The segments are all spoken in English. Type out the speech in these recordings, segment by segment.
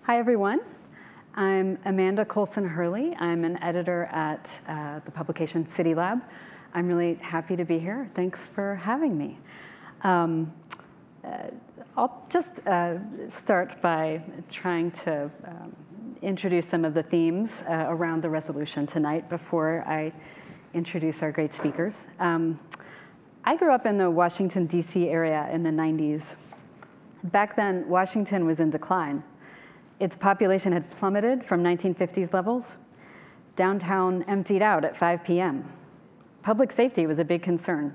Hi, everyone. I'm Amanda Kolson Hurley. I'm an editor at the publication CityLab. I'm really happy to be here. Thanks for having me. I'll just start by trying to introduce some of the themes around the resolution tonight before I introduce our great speakers. I grew up in the Washington, D.C. area in the 90s. Back then, Washington was in decline. Its population had plummeted from 1950s levels. Downtown emptied out at 5 p.m. Public safety was a big concern.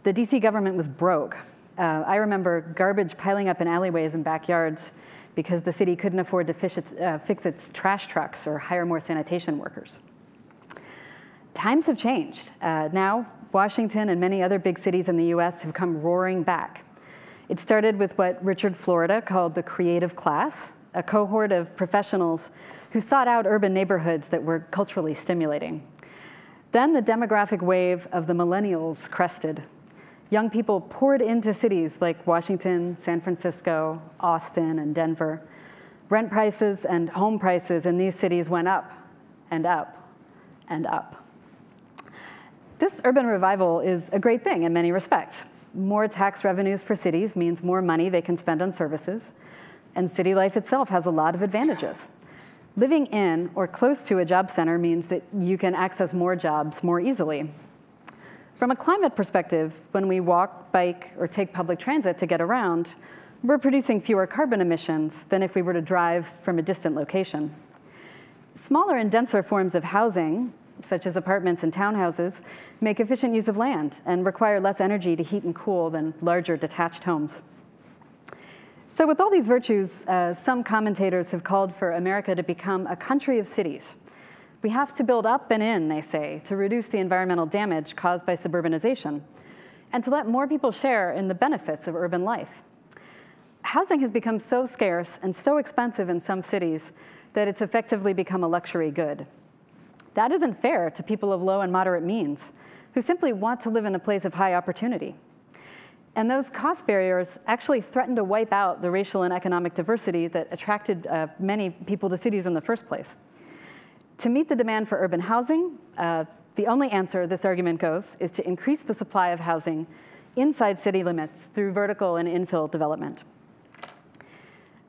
The DC government was broke. I remember garbage piling up in alleyways and backyards because the city couldn't afford to fix its trash trucks or hire more sanitation workers. Times have changed. Now, Washington and many other big cities in the US have come roaring back. It started with what Richard Florida called the creative class, a cohort of professionals who sought out urban neighborhoods that were culturally stimulating. Then the demographic wave of the millennials crested. Young people poured into cities like Washington, San Francisco, Austin, and Denver. Rent prices and home prices in these cities went up and up and up. This urban revival is a great thing in many respects. More tax revenues for cities means more money they can spend on services. And city life itself has a lot of advantages. Living in or close to a job center means that you can access more jobs more easily. From a climate perspective, when we walk, bike, or take public transit to get around, we're producing fewer carbon emissions than if we were to drive from a distant location. Smaller and denser forms of housing, such as apartments and townhouses, make efficient use of land and require less energy to heat and cool than larger detached homes. So with all these virtues, some commentators have called for America to become a country of cities. We have to build up and in, they say, to reduce the environmental damage caused by suburbanization, and to let more people share in the benefits of urban life. Housing has become so scarce and so expensive in some cities that it's effectively become a luxury good. That isn't fair to people of low and moderate means, who simply want to live in a place of high opportunity. And those cost barriers actually threaten to wipe out the racial and economic diversity that attracted many people to cities in the first place. To meet the demand for urban housing, the only answer, this argument goes, is to increase the supply of housing inside city limits through vertical and infill development.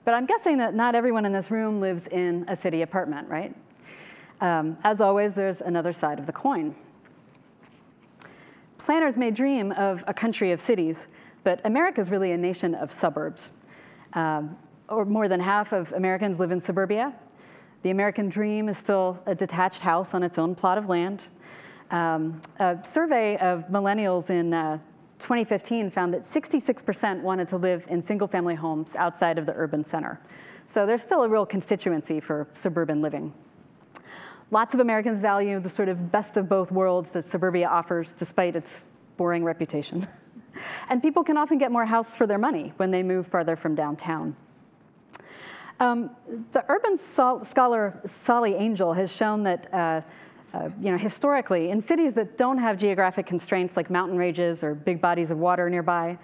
But I'm guessing that not everyone in this room lives in a city apartment, right? As always, there's another side of the coin. Planners may dream of a country of cities, but America is really a nation of suburbs. Or more than half of Americans live in suburbia. The American dream is still a detached house on its own plot of land. A survey of millennials in 2015 found that 66% wanted to live in single-family homes outside of the urban center. So there's still a real constituency for suburban living. Lots of Americans value the sort of best of both worlds that suburbia offers, despite its boring reputation. And people can often get more house for their money when they move farther from downtown. The urban scholar Solly Angel has shown that historically, in cities that don't have geographic constraints like mountain ranges or big bodies of water nearby,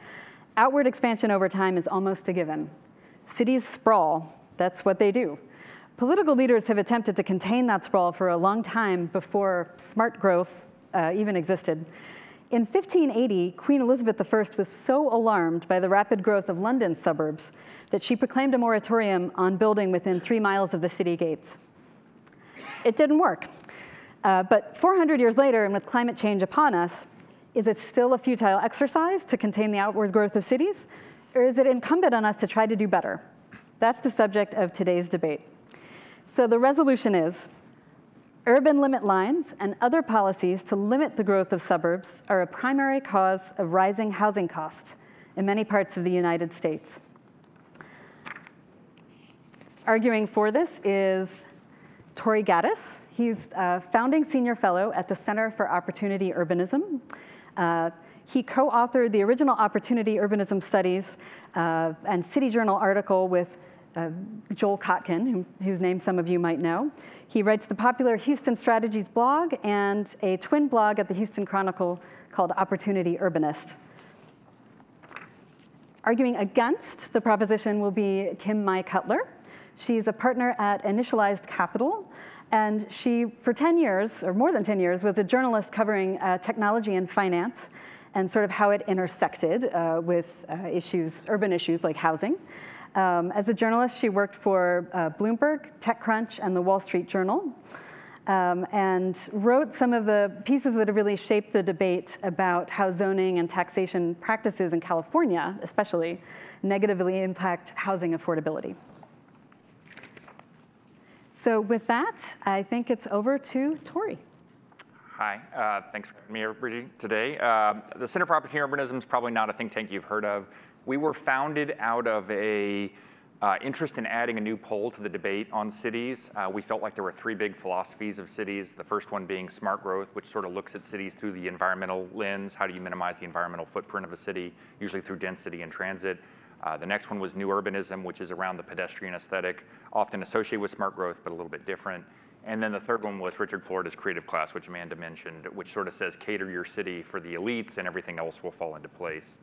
outward expansion over time is almost a given. Cities sprawl. That's what they do. Political leaders have attempted to contain that sprawl for a long time before smart growth even existed. In 1580, Queen Elizabeth I was so alarmed by the rapid growth of London's suburbs that she proclaimed a moratorium on building within 3 miles of the city gates. It didn't work. But 400 years later, and with climate change upon us, is it still a futile exercise to contain the outward growth of cities? Or is it incumbent on us to try to do better? That's the subject of today's debate. So the resolution is, urban limit lines and other policies to limit the growth of suburbs are a primary cause of rising housing costs in many parts of the United States. Arguing for this is Tory Gattis. He's a founding senior fellow at the Center for Opportunity Urbanism. He co-authored the original Opportunity Urbanism studies and City Journal article with Joel Kotkin, whose name some of you might know. He writes the popular Houston Strategies blog and a twin blog at the Houston Chronicle called Opportunity Urbanist. Arguing against the proposition will be Kim Mai Cutler. She's a partner at Initialized Capital, and she, for 10 years, or more than 10 years, was a journalist covering technology and finance, and sort of how it intersected with urban issues like housing. As a journalist, she worked for Bloomberg, TechCrunch, and the Wall Street Journal, and wrote some of the pieces that have really shaped the debate about how zoning and taxation practices in California, especially, negatively impact housing affordability. So with that, I think it's over to Tory. Hi, thanks for having me, everybody, today. The Center for Opportunity Urbanism is probably not a think tank you've heard of. We were founded out of a interest in adding a new pole to the debate on cities. We felt like there were three big philosophies of cities. The first one being smart growth, which sort of looks at cities through the environmental lens. How do you minimize the environmental footprint of a city, usually through density and transit? The next one was new urbanism, which is around the pedestrian aesthetic, often associated with smart growth, but a little bit different. And then the third one was Richard Florida's creative class, which Amanda mentioned, which sort of says cater your city for the elites and everything else will fall into place.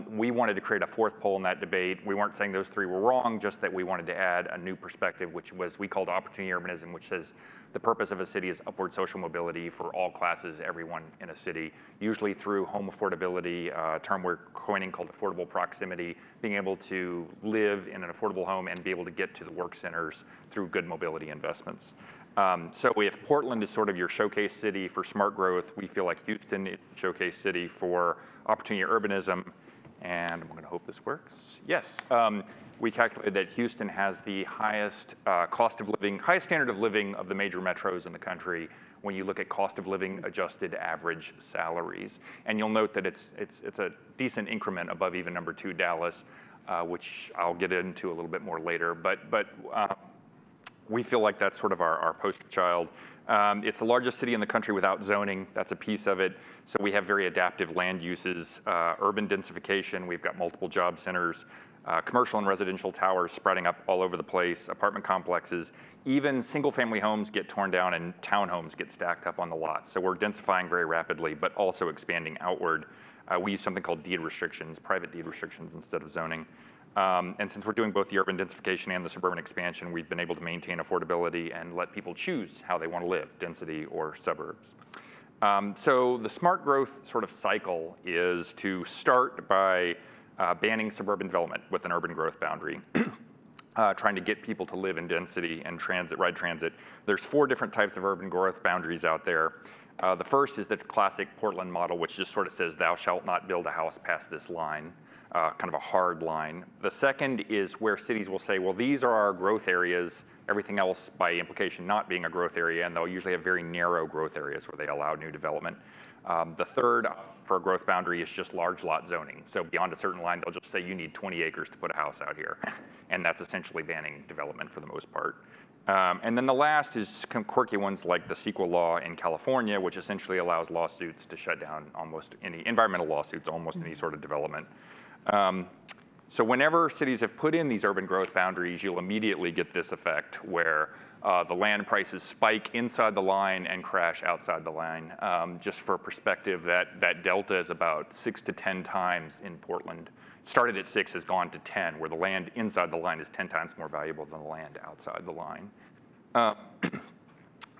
We wanted to create a fourth pole in that debate. We weren't saying those three were wrong, just that we wanted to add a new perspective, which was we called Opportunity Urbanism, which says the purpose of a city is upward social mobility for all classes, everyone in a city, usually through home affordability, a term we're coining called affordable proximity, being able to live in an affordable home and be able to get to the work centers through good mobility investments. So if Portland is sort of your showcase city for smart growth, we feel like Houston is a showcase city for opportunity urbanism. And I'm going to hope this works. Yes, we calculated that Houston has the highest cost of living, highest standard of living of the major metros in the country when you look at cost of living adjusted average salaries. And you'll note that it's a decent increment above even number 2, Dallas, which I'll get into a little bit more later. But we feel like that's sort of our poster child. It's the largest city in the country without zoning. That's a piece of it. So we have very adaptive land uses, urban densification. We've got multiple job centers, commercial and residential towers spreading up all over the place, apartment complexes. Even single family homes get torn down and townhomes get stacked up on the lot. So we're densifying very rapidly, but also expanding outward. We use something called deed restrictions, private deed restrictions instead of zoning. And since we're doing both the urban densification and the suburban expansion, we've been able to maintain affordability and let people choose how they want to live, density or suburbs. So the smart growth sort of cycle is to start by banning suburban development with an urban growth boundary, trying to get people to live in density and ride transit. There's 4 different types of urban growth boundaries out there. The first is the classic Portland model, which just sort of says, thou shalt not build a house past this line. Kind of a hard line. The second is where cities will say, well, these are our growth areas, everything else by implication not being a growth area, and they'll usually have very narrow growth areas where they allow new development. The third for a growth boundary is just large lot zoning. So beyond a certain line, they'll just say you need 20 acres to put a house out here. And that's essentially banning development for the most part. And then the last is quirky ones like the CEQA law in California, which essentially allows lawsuits to shut down almost any, environmental lawsuits, almost any sort of development. So whenever cities have put in these urban growth boundaries, you'll immediately get this effect where the land prices spike inside the line and crash outside the line. Just for perspective, that delta is about 6 to 10 times in Portland. Started at 6, has gone to 10, where the land inside the line is 10 times more valuable than the land outside the line.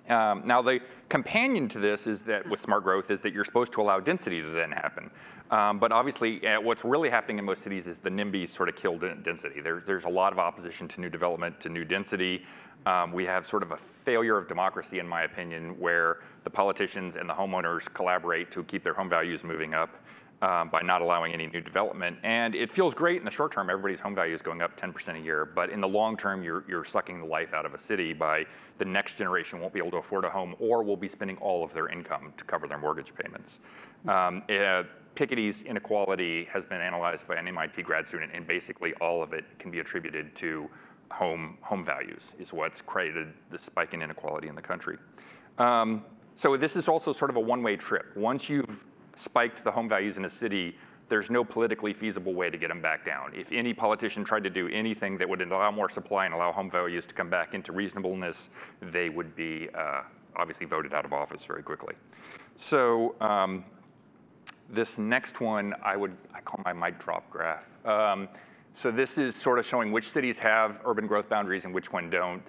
Now the companion to this is that with smart growth is that you're supposed to allow density to then happen. But obviously what's really happening in most cities is the NIMBYs sort of kill density. There's a lot of opposition to new development, to new density. We have sort of a failure of democracy, in my opinion, where the politicians and the homeowners collaborate to keep their home values moving up by not allowing any new development. And it feels great in the short term, everybody's home value is going up 10% a year, but in the long term, you're sucking the life out of a city by the next generation won't be able to afford a home or will be spending all of their income to cover their mortgage payments. Piketty's inequality has been analyzed by an MIT grad student, and basically all of it can be attributed to home values is what's created the spike in inequality in the country. So this is also sort of a one-way trip. Once you've spiked the home values in a city, there's no politically feasible way to get them back down. If any politician tried to do anything that would allow more supply and allow home values to come back into reasonableness, they would be obviously voted out of office very quickly. So this next one, I call my mic drop graph. So this is sort of showing which cities have urban growth boundaries and which one don't,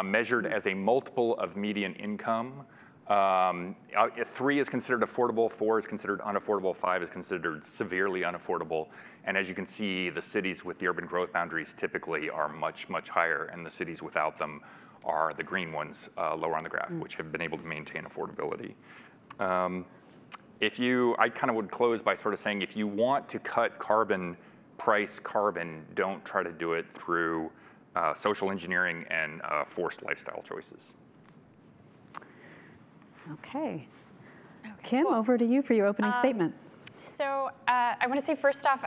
measured as a multiple of median income. 3 is considered affordable, 4 is considered unaffordable, 5 is considered severely unaffordable. And as you can see, the cities with the urban growth boundaries typically are much, much higher, and the cities without them are the green ones lower on the graph, which have been able to maintain affordability. I kind of would close by sort of saying, if you want to cut carbon, price carbon, don't try to do it through social engineering and forced lifestyle choices. Okay. Kim, over to you for your opening statement. So I want to say first off,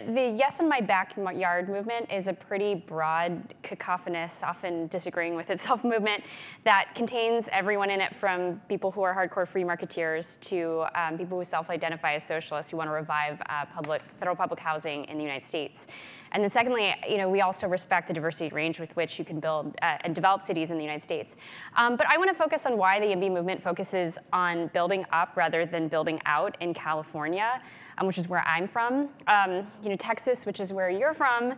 the Yes in My Backyard movement is a pretty broad, cacophonous, often disagreeing with itself movement that contains everyone in it, from people who are hardcore free marketeers to people who self-identify as socialists who want to revive federal public housing in the United States. And then secondly, we also respect the diversity range with which you can build and develop cities in the United States. But I want to focus on why the YIMBY movement focuses on building up rather than building out in California, which is where I'm from. Texas, which is where you're from,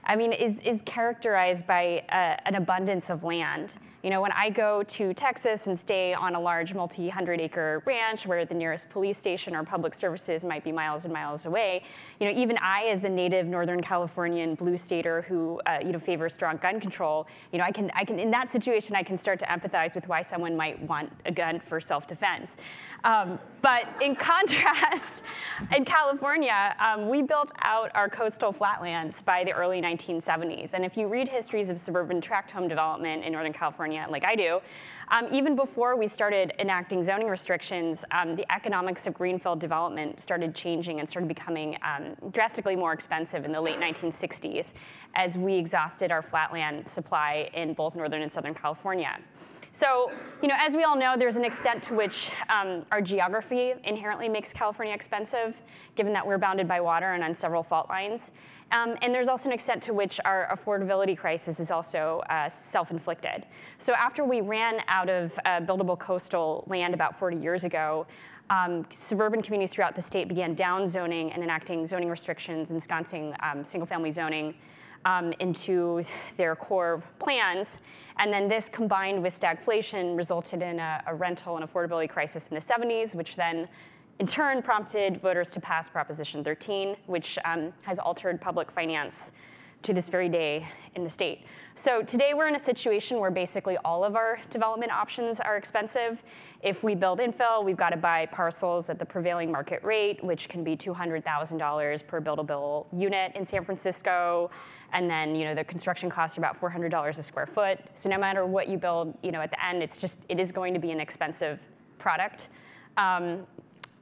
is characterized by an abundance of land. When I go to Texas and stay on a large multi-100-acre ranch where the nearest police station or public services might be miles and miles away, even I, as a native Northern Californian blue stater who favors strong gun control, I can in that situation I can start to empathize with why someone might want a gun for self-defense. But in contrast, in California, we built out our coastal flatlands by the early 1970s. And if you read histories of suburban tract home development in Northern California, like I do, even before we started enacting zoning restrictions, the economics of greenfield development started changing and started becoming drastically more expensive in the late 1960s as we exhausted our flatland supply in both Northern and Southern California. So, as we all know, there's an extent to which our geography inherently makes California expensive, given that we're bounded by water and on several fault lines. And there's also an extent to which our affordability crisis is also self-inflicted. So after we ran out of buildable coastal land about 40 years ago, suburban communities throughout the state began downzoning and enacting zoning restrictions, ensconcing single-family zoning into their core plans. And then this, combined with stagflation, resulted in a rental and affordability crisis in the 70s, which then in turn prompted voters to pass Proposition 13, which has altered public finance to this very day in the state. So today we're in a situation where basically all of our development options are expensive. If we build infill, we've got to buy parcels at the prevailing market rate, which can be $200,000 per buildable unit in San Francisco. And then the construction costs are about $400 a square foot. So no matter what you build, at the end, it is going to be an expensive product.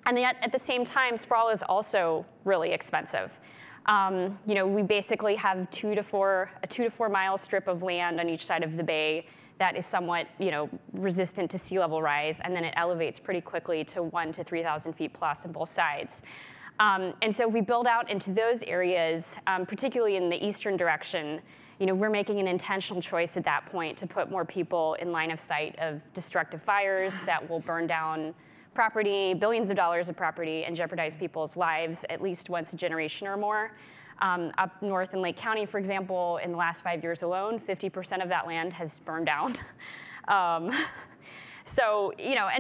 And yet, at the same time, sprawl is also really expensive. We basically have a 2 to 4 mile strip of land on each side of the bay that is somewhat, resistant to sea level rise, and then it elevates pretty quickly to 1,000 to 3,000 feet plus on both sides. And so if we build out into those areas, particularly in the eastern direction, we're making an intentional choice at that point to put more people in line of sight of destructive fires that will burn down property, billions of dollars of property, and jeopardize people's lives at least once a generation or more. Up north in Lake County, for example, in the last 5 years alone, 50% of that land has burned down. And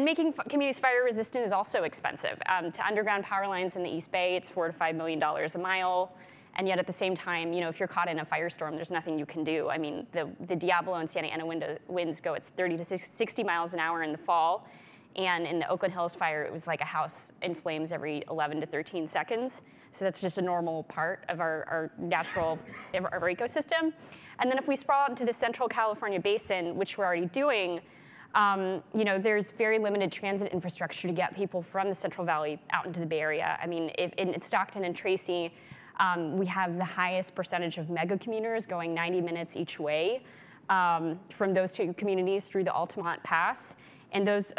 making communities fire resistant is also expensive. To underground power lines in the East Bay, it's $4 to $5 million a mile. And yet at the same time, if you're caught in a firestorm, there's nothing you can do. The Diablo and Santa Ana winds go at 30 to 60 miles an hour in the fall. And in the Oakland Hills fire, it was like a house in flames every 11 to 13 seconds. So that's just a normal part of our natural, our ecosystem. And then if we sprawl out into the Central California basin, which we're already doing, there's very limited transit infrastructure to get people from the Central Valley out into the Bay Area. In Stockton and Tracy, we have the highest percentage of mega commuters going 90 minutes each way from those two communities through the Altamont Pass. And those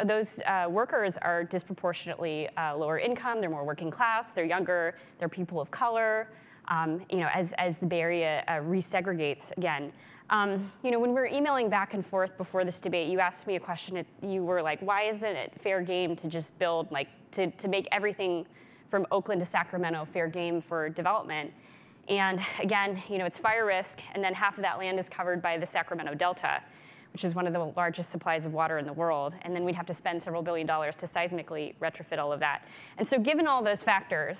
workers are disproportionately lower income. They're more working class. They're younger. They're people of color. As the Bay Area resegregates again. When we were emailing back and forth before this debate, you asked me a question. You were like, "Why isn't it fair game to just build to make everything from Oakland to Sacramento fair game for development?" And again, it's fire risk, and then half of that land is covered by the Sacramento Delta, which is one of the largest supplies of water in the world. And then we'd have to spend several $1 billion to seismically retrofit all of that. And so given all those factors,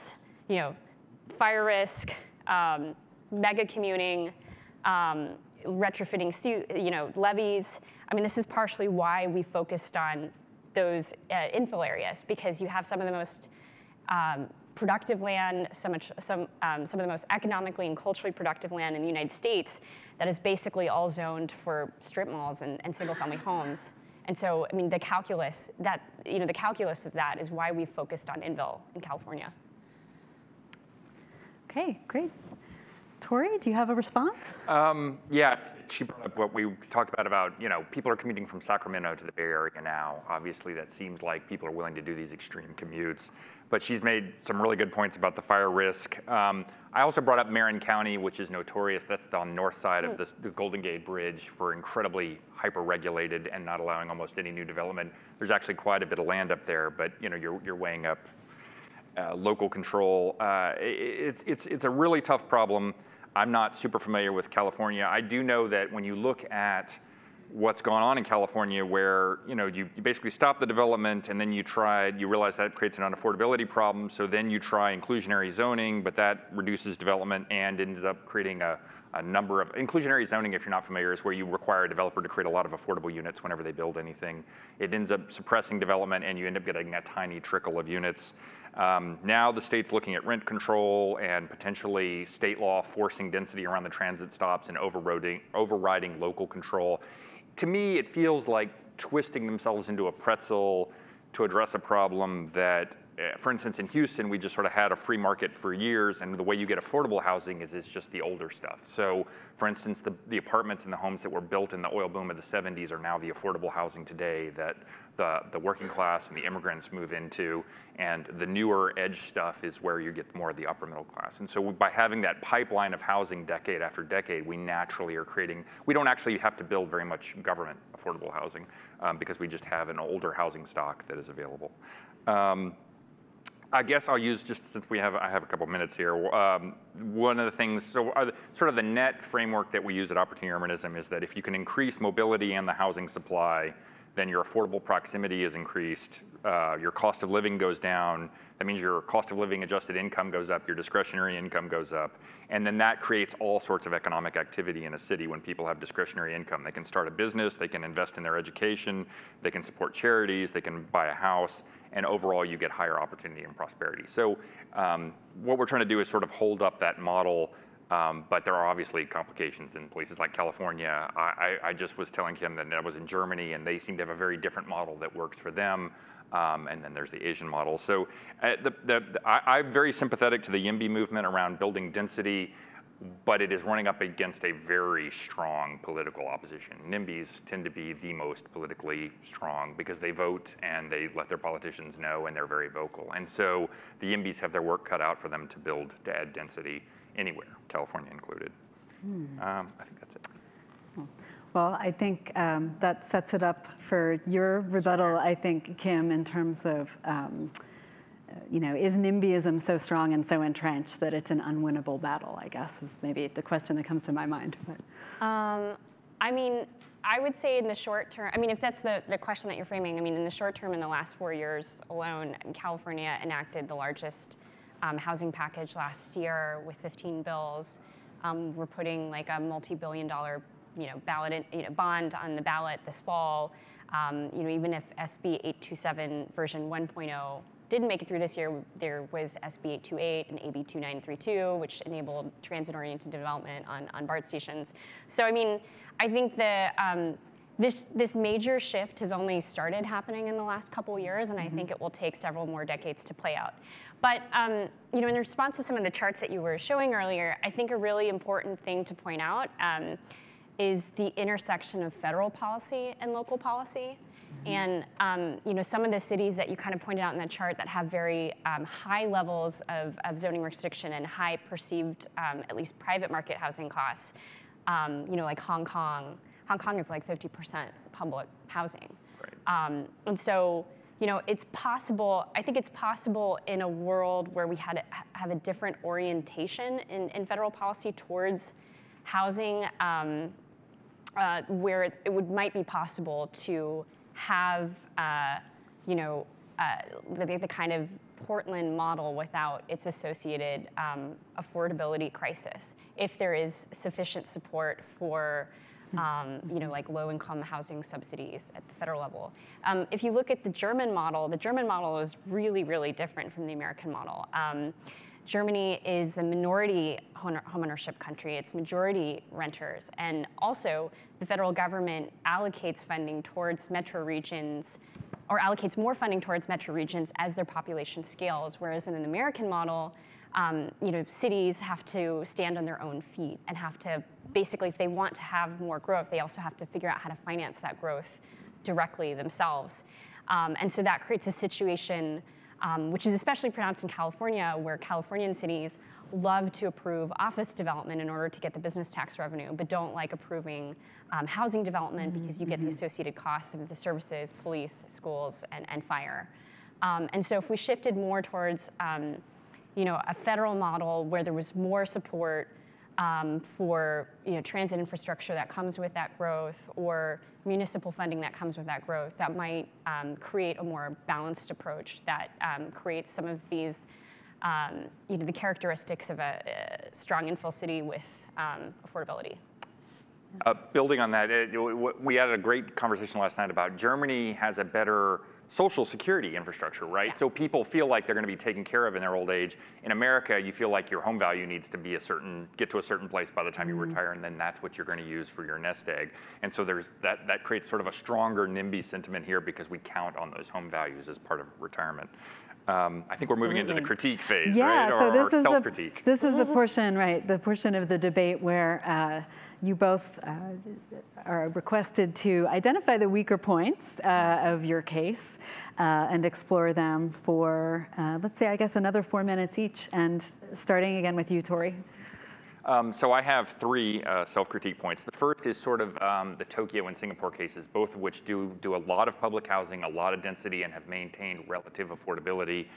fire risk, mega commuting, retrofitting levees, this is partially why we focused on those infill areas, because you have some of the most productive land, some of the most economically and culturally productive land in the United States that is basically all zoned for strip malls and single-family homes. And so, the calculus of that is why we focused on infill in California. Okay, great. Tory, do you have a response? Yeah, she brought up what we talked about, people are commuting from Sacramento to the Bay Area now. Obviously, that seems like people are willing to do these extreme commutes. But she's made some really good points about the fire risk. I also brought up Marin County, which is notorious. That's on the north side of the Golden Gate Bridge for incredibly hyper-regulated and not allowing almost any new development. There's actually quite a bit of land up there, but you're weighing up local control. It's a really tough problem. I'm not super familiar with California. I do know that when you look at what's going on in California, where you basically stop the development and then you realize that creates an unaffordability problem, so then you try inclusionary zoning, but that reduces development and ends up creating a number of, inclusionary zoning, if you're not familiar, is where you require a developer to create a lot of affordable units whenever they build anything. It ends up suppressing development and you end up getting a tiny trickle of units. Now the state's looking at rent control and potentially state law forcing density around the transit stops and overriding local control. To me, it feels like twisting themselves into a pretzel to address a problem that, for instance, in Houston, we just sort of had a free market for years, and the way you get affordable housing is it's just the older stuff. So, for instance, the apartments and the homes that were built in the oil boom of the 70s are now the affordable housing today that the working class and the immigrants move into, and the newer edge stuff is where you get more of the upper middle class. And so by having that pipeline of housing decade after decade, we naturally are creating, we don't actually have to build very much government affordable housing because we just have an older housing stock that is available. I guess I'll use, just since I have a couple minutes here, one of the things, sort of the net framework that we use at Opportunity Urbanism is that if you can increase mobility and the housing supply, then your affordable proximity is increased, your cost of living goes down, that means your cost of living adjusted income goes up, your discretionary income goes up, and then that creates all sorts of economic activity in a city when people have discretionary income. They can start a business, they can invest in their education, they can support charities, they can buy a house, and overall you get higher opportunity and prosperity. So what we're trying to do is sort of hold up that model. But there are obviously complications in places like California. I just was telling him that I was in Germany, and they seem to have a very different model that works for them. And then there's the Asian model. So I'm very sympathetic to the YIMBY movement around building density, but it is running up against a very strong political opposition. NIMBYs tend to be the most politically strong because they vote and they let their politicians know, and they're very vocal. And so the YIMBYs have their work cut out for them to add density anywhere, California included. I think that's it. Well, I think that sets it up for your rebuttal, I think, Kim, in terms of, is NIMBYism so strong and so entrenched that it's an unwinnable battle, I guess, is maybe the question that comes to my mind. But. I would say in the short term, if that's the question that you're framing, in the short term, in the last 4 years alone, California enacted the largest housing package last year with 15 bills. We're putting like a multi-billion-dollar, ballot, bond on the ballot this fall. Even if SB 827 version 1.0 didn't make it through this year, there was SB 828 and AB 2932, which enabled transit-oriented development on BART stations. So I think this major shift has only started happening in the last couple of years, and I think it will take several more decades to play out. But in response to some of the charts that you were showing earlier, I think a really important thing to point out is the intersection of federal policy and local policy. And some of the cities that you kind of pointed out in the chart that have very high levels of zoning restriction and high perceived, at least private market housing costs, like Hong Kong. Hong Kong is like 50% public housing. Right. And so you know, it's possible, I think it's possible in a world where we had have a different orientation in federal policy towards housing, where it might be possible to have, you know, the kind of Portland model without its associated affordability crisis, if there is sufficient support for you know, like low-income housing subsidies at the federal level. If you look at the German model is really, really different from the American model. Germany is a minority homeownership country. It's majority renters. And also, the federal government allocates funding towards metro regions, or allocates more funding towards metro regions as their population scales, whereas in an American model, you know, cities have to stand on their own feet and have to, basically, if they want to have more growth, they also have to figure out how to finance that growth directly themselves. And so that creates a situation which is especially pronounced in California, where Californian cities love to approve office development in order to get the business tax revenue, but don't like approving housing development because you get the associated costs of the services, police, schools, and fire. And so if we shifted more towards you know, a federal model where there was more support for, you know, transit infrastructure that comes with that growth, or municipal funding that comes with that growth, that might create a more balanced approach that creates some of these, you know, the characteristics of a strong infill city with affordability. Building on that, we had a great conversation last night about Germany has a better social security infrastructure, right? Yeah. So people feel like they're going to be taken care of in their old age. In America, you feel like your home value needs to be get to a certain place by the time you retire, and then that's what you're going to use for your nest egg. And so there's that creates sort of a stronger NIMBY sentiment here because we count on those home values as part of retirement. I think we're moving into the critique phase, right? So this is self-critique. This is the portion, right? The portion of the debate where you both are requested to identify the weaker points of your case and explore them for, let's say, I guess, another 4 minutes each. And starting again with you, Tory. So I have 3 self-critique points. The first is sort of the Tokyo and Singapore cases, both of which do a lot of public housing, a lot of density, and have maintained relative affordability.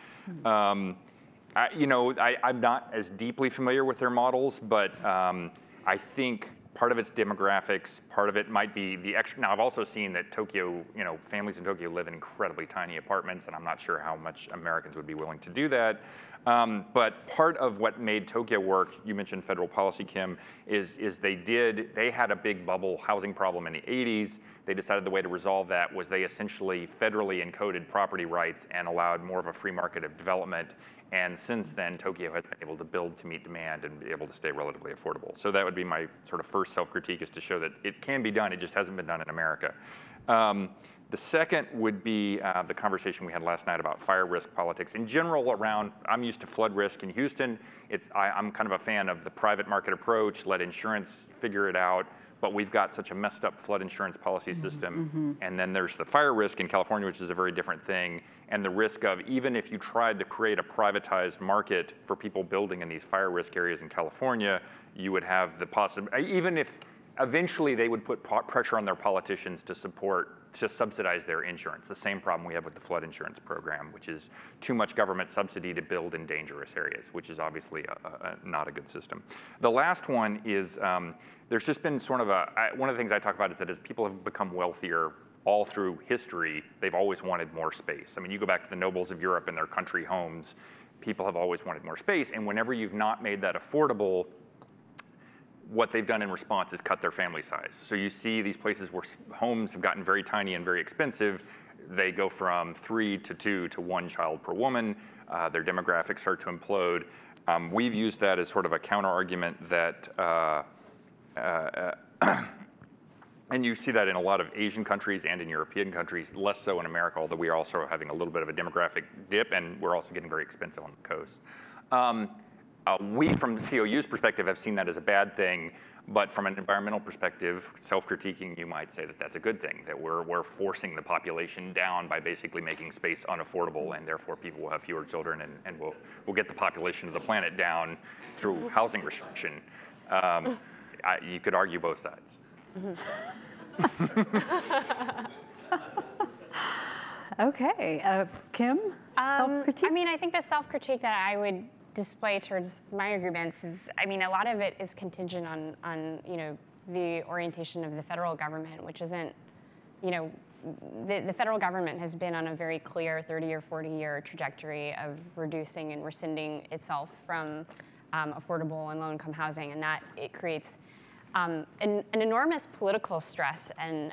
You know, I'm not as deeply familiar with their models, but I think part of it's demographics, part of it might be the extra. Now, I've also seen that Tokyo, you know, families in Tokyo live in incredibly tiny apartments, and I'm not sure how much Americans would be willing to do that. But part of what made Tokyo work, you mentioned federal policy, Kim, is they had a big bubble housing problem in the 80s. They decided the way to resolve that was they essentially federally encoded property rights and allowed more of a free market of development. And since then, Tokyo has been able to build to meet demand and be able to stay relatively affordable. So that would be my sort of first self-critique, is to show that it can be done, it just hasn't been done in America. The second would be the conversation we had last night about fire risk politics. In general, I'm used to flood risk in Houston. I'm kind of a fan of the private market approach, let insurance figure it out. But we've got such a messed up flood insurance policy system. And then there's the fire risk in California, which is a very different thing. And the risk of, even if you tried to create a privatized market for people building in these fire risk areas in California, you would have the possibility, even if eventually they would put pressure on their politicians to subsidize their insurance. The same problem we have with the flood insurance program, which is too much government subsidy to build in dangerous areas, which is obviously not a good system. The last one is, there's just been sort of one of the things I talk about is that as people have become wealthier all through history, they've always wanted more space. I mean, you go back to the nobles of Europe and their country homes, people have always wanted more space, and whenever you've not made that affordable, what they've done in response is cut their family size. So you see these places where homes have gotten very tiny and very expensive. They go from 3 to 2 to 1 child per woman. Their demographics start to implode. We've used that as sort of a counter argument that, and you see that in a lot of Asian countries and in European countries, less so in America, although we are also having a little bit of a demographic dip, and we're also getting very expensive on the coast. We, from the COU's perspective, have seen that as a bad thing, but from an environmental perspective, self-critiquing, you might say that that's a good thing, that we're forcing the population down by basically making space unaffordable, and therefore people will have fewer children, and we'll get the population of the planet down through housing restriction. You could argue both sides. Okay, Kim, self-critique? I mean, I think the self-critique that I would display towards my arguments is, I mean, a lot of it is contingent on the orientation of the federal government, which isn't, the federal government has been on a very clear 30 or 40-year trajectory of reducing and rescinding itself from affordable and low-income housing, and that it creates an enormous political stress and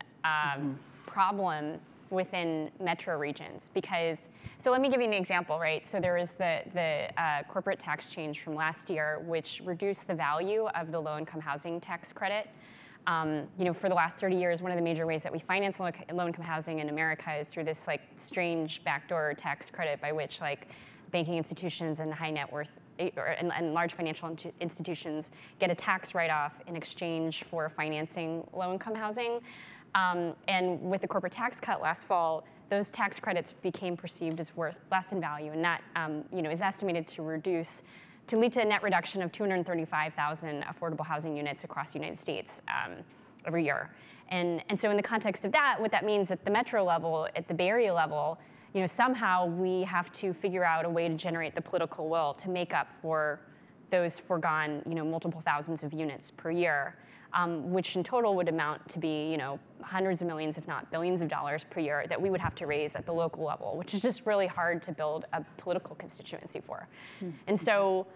problem within metro regions. Because, so let me give you an example, right? So there is the corporate tax change from last year, which reduced the value of the low-income housing tax credit. For the last 30 years, one of the major ways that we finance low-income housing in America is through this strange backdoor tax credit by which banking institutions and high net worth and large financial institutions get a tax write-off in exchange for financing low-income housing. And with the corporate tax cut last fall, those tax credits became perceived as worth less in value, and that is estimated to lead to a net reduction of 235,000 affordable housing units across the United States every year. And so in the context of that, what that means at the metro level, at the Bay Area level, somehow we have to figure out a way to generate the political will to make up for those foregone, multiple thousands of units per year, which in total would amount to be, hundreds of millions, if not billions of dollars per year that we would have to raise at the local level, which is just really hard to build a political constituency for. And so,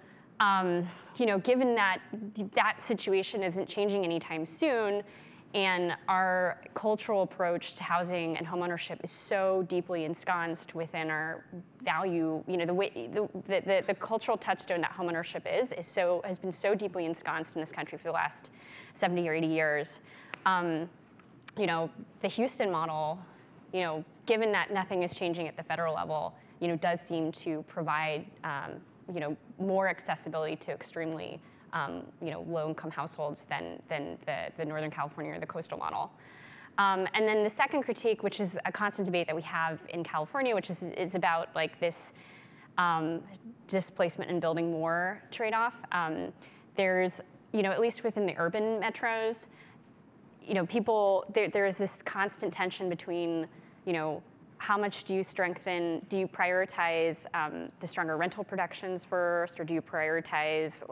given that that situation isn't changing anytime soon, and our cultural approach to housing and homeownership is so deeply ensconced within our value, the cultural touchstone that homeownership has been so deeply ensconced in this country for the last 70 or 80 years. The Houston model, given that nothing is changing at the federal level, does seem to provide, more accessibility to extremely low-income households than the Northern California or the coastal model. And then the second critique, which is a constant debate that we have in California, which is about this displacement and building more trade-off. There's, at least within the urban metros, there is this constant tension between, how much do you prioritize the stronger rental productions first, or do you prioritize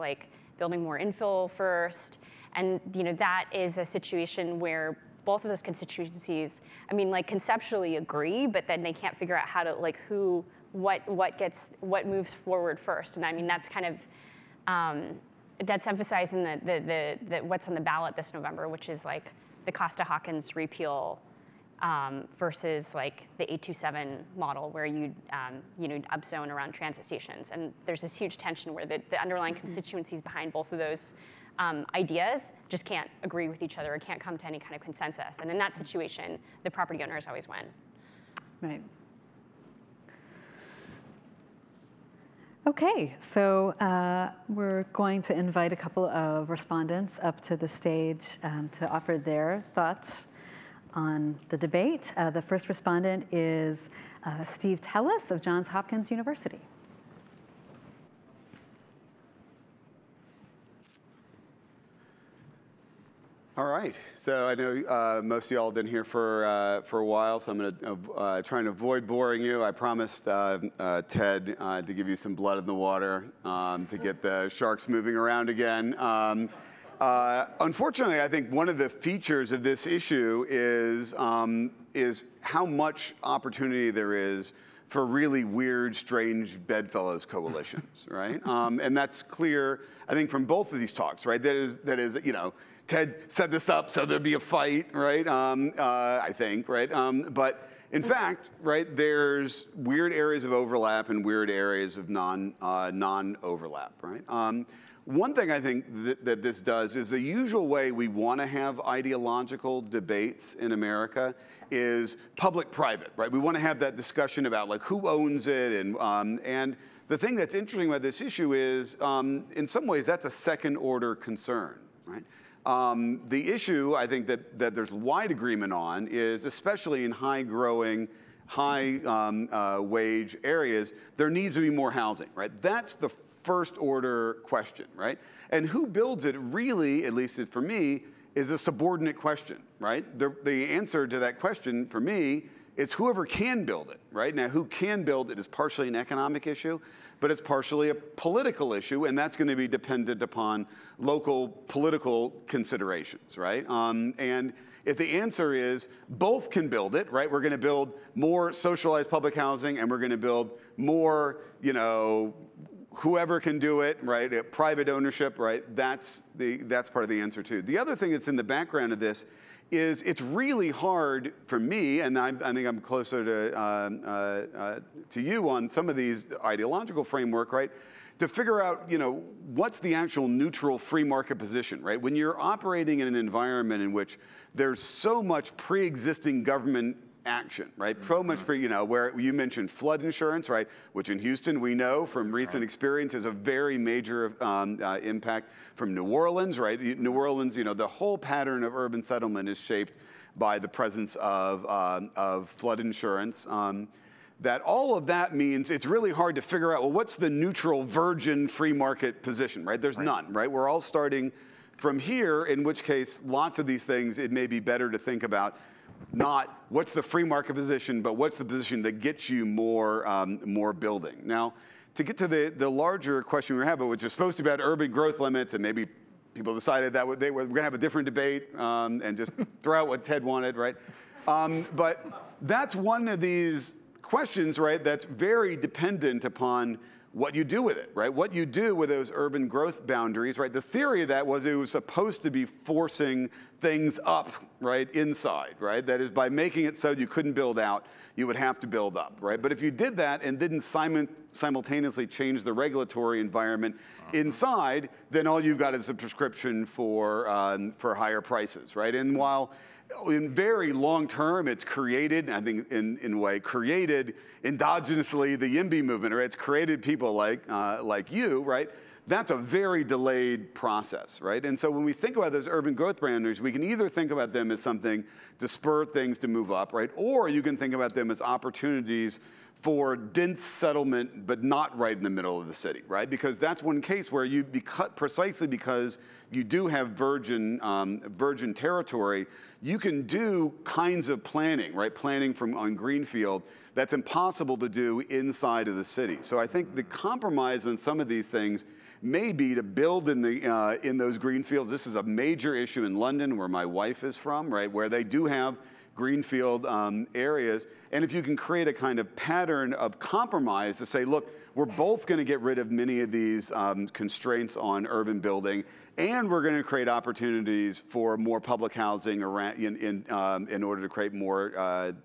building more infill first? And that is a situation where both of those constituencies, conceptually agree, but then they can't figure out how to what moves forward first. And that's kind of that's emphasized in the what's on the ballot this November, which is the Costa-Hawkins repeal versus the 827 model, where you upzone around transit stations. And there's this huge tension where the underlying constituencies behind both of those ideas just can't agree with each other or can't come to any kind of consensus. And in that situation, the property owners always win. Right. Okay, so we're going to invite a couple of respondents up to the stage to offer their thoughts on the debate. The first respondent is Steve Tellis of Johns Hopkins University. All right, so I know most of y'all have been here for a while, so I'm going to try and avoid boring you. I promised Ted to give you some blood in the water to get the sharks moving around again. Unfortunately, I think one of the features of this issue is how much opportunity there is for really weird, strange bedfellows coalitions, right? And that's clear, I think, from both of these talks, right? That is, Ted set this up so there'd be a fight, right? I think, right? But in fact, right, there's weird areas of overlap and weird areas of non-overlap, right? One thing I think that this does is the usual way we want to have ideological debates in America is public-private, right? We want to have that discussion about who owns it, and the thing that's interesting about this issue is, in some ways, that's a second-order concern, right? The issue, I think, that there's wide agreement on is, especially in high-growing, high-wage areas, there needs to be more housing, right? That's the first-order question, right? And who builds it really, at least for me, is a subordinate question, right? The answer to that question, for me, It's whoever can build it, right? Now, who can build it is partially an economic issue, but it's partially a political issue, and that's going to be dependent upon local political considerations, right? And if the answer is both can build it, right? We're going to build more socialized public housing, and we're going to build more, whoever can do it, right? Private ownership, right? That's part of the answer too. The other thing that's in the background of this is it's really hard for me, and I think I'm closer to you on some of these ideological framework, right? To figure out, what's the actual neutral free market position, right? When you're operating in an environment in which there's so much pre-existing government action, right? Where you mentioned flood insurance, right? Which in Houston, we know from recent experience is a very major impact from New Orleans, right? New Orleans, the whole pattern of urban settlement is shaped by the presence of flood insurance. That all of that means it's really hard to figure out, well, what's the neutral virgin free market position, right? There's none, right? We're all starting from here, in which case lots of these things, it may be better to think about not what's the free market position, but what's the position that gets you more building. Now, to get to the larger question we were having, which was supposed to be about urban growth limits, and maybe people decided that we're going to have a different debate and just throw out what Ted wanted, right? But that's one of these questions, right, that's very dependent upon what you do with it, right? What you do with those urban growth boundaries, right? The theory of that was it was supposed to be forcing things up, right, inside, right? That is, by making it so you couldn't build out, you would have to build up, right? But if you did that and didn't simultaneously change the regulatory environment inside, then all you've got is a prescription for higher prices, right? And while in very long term, it's created, I think in a way, created endogenously the YIMBY movement, right? It's created people like you, right? That's a very delayed process, right? And so when we think about those urban growth boundaries, we can either think about them as something to spur things to move up, right? Or you can think about them as opportunities for dense settlement, but not right in the middle of the city, right? Because that's one case where precisely because you do have virgin territory, you can do kinds of planning, right? Planning on greenfield that's impossible to do inside of the city. So I think the compromise on some of these things may be to build in those greenfields. This is a major issue in London, where my wife is from, right? Where they do have greenfield areas. And if you can create a kind of pattern of compromise to say, look, we're both going to get rid of many of these constraints on urban building, and we're going to create opportunities for more public housing around in order to create more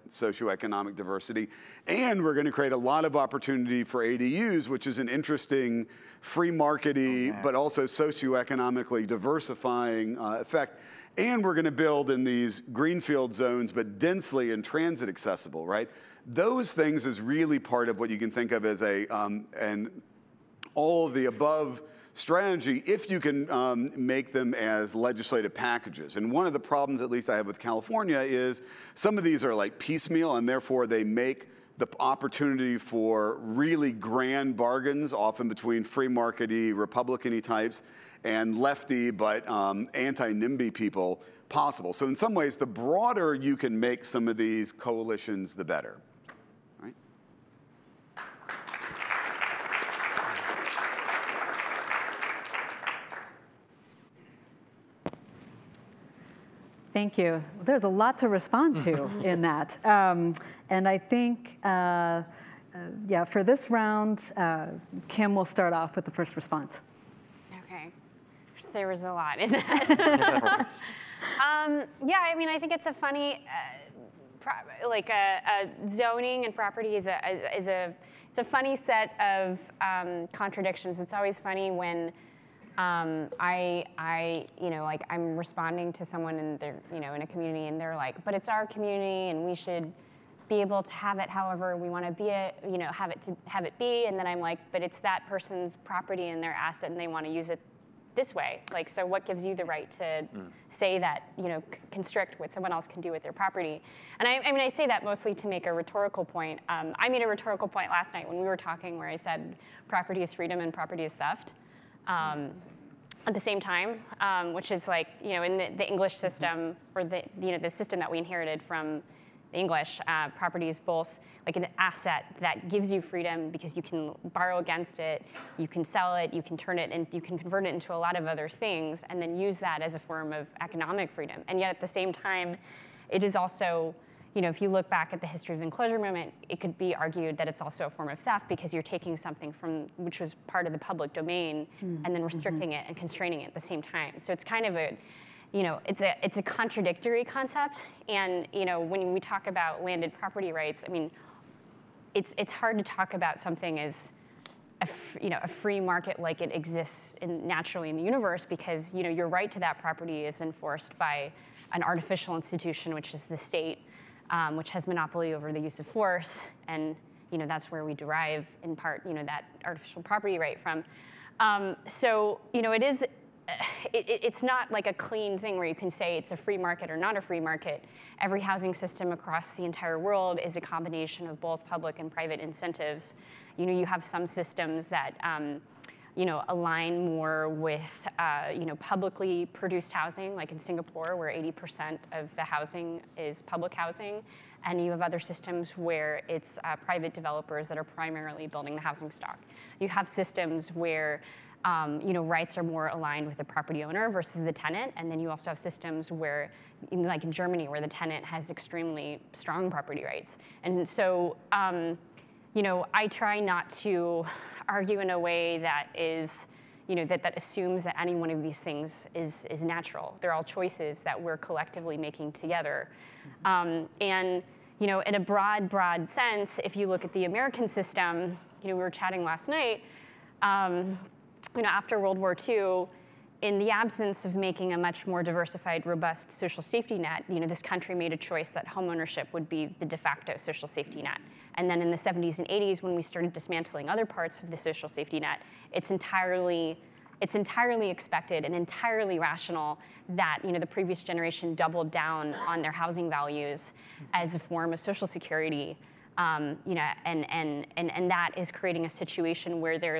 socioeconomic diversity. And we're going to create a lot of opportunity for ADUs, which is an interesting free market-y, but also socioeconomically diversifying effect. And we're going to build in these greenfield zones, but densely and transit accessible, right? Those things is really part of what you can think of as an all of the above strategy, if you can make them as legislative packages. And one of the problems, at least I have with California, is some of these are like piecemeal, and therefore they make the opportunity for really grand bargains, often between free market-y, Republican-y types, and lefty but anti-NIMBY people possible. So in some ways, the broader you can make some of these coalitions, the better. Right? Thank you. There's a lot to respond to in that. And I think, yeah, for this round, Kim will start off with the first response. Okay. There was a lot in that. Yeah, I mean, I think it's a funny, zoning and property is it's a funny set of contradictions. It's always funny when I'm responding to someone and they're, in a community, and they're like, but it's our community and we should be able to have it however we want to be it, have it be. And then I'm like, but it's that person's property and their asset and they want to use it this way. Like, so what gives you the right to say that, constrict what someone else can do with their property? And I mean, I say that mostly to make a rhetorical point. I made a rhetorical point last night when we were talking where I said property is freedom and property is theft. At the same time, which is like, in the English system, or the system that we inherited from the English. Property is both like an asset that gives you freedom because you can borrow against it, you can sell it, you can turn it, and you can convert it into a lot of other things, and then use that as a form of economic freedom. And yet at the same time, it is also, if you look back at the history of the enclosure movement, it could be argued that it's also a form of theft because you're taking something from which was part of the public domain and then restricting it and constraining it at the same time. So it's kind of a, it's a contradictory concept. And when we talk about landed property rights, I mean, it's hard to talk about something as a free market like it exists naturally in the universe because your right to that property is enforced by an artificial institution, which is the state, which has monopoly over the use of force, and that's where we derive in part that artificial property right from. So it is. It's not like a clean thing where you can say it's a free market or not a free market. Every housing system across the entire world is a combination of both public and private incentives. You have some systems that align more with publicly produced housing, like in Singapore, where 80% of the housing is public housing, and you have other systems where it's private developers that are primarily building the housing stock. You have systems where rights are more aligned with the property owner versus the tenant, and then you also have systems where, like in Germany, where the tenant has extremely strong property rights. And so, I try not to argue in a way that is, that assumes that any one of these things is natural. They're all choices that we're collectively making together. And in a broad sense, if you look at the American system, we were chatting last night. After World War II, in the absence of making a much more diversified, robust social safety net, this country made a choice that homeownership would be the de facto social safety net. And then in the 70s and 80s, when we started dismantling other parts of the social safety net, it's entirely expected and entirely rational that the previous generation doubled down on their housing values as a form of social security. And that is creating a situation where they're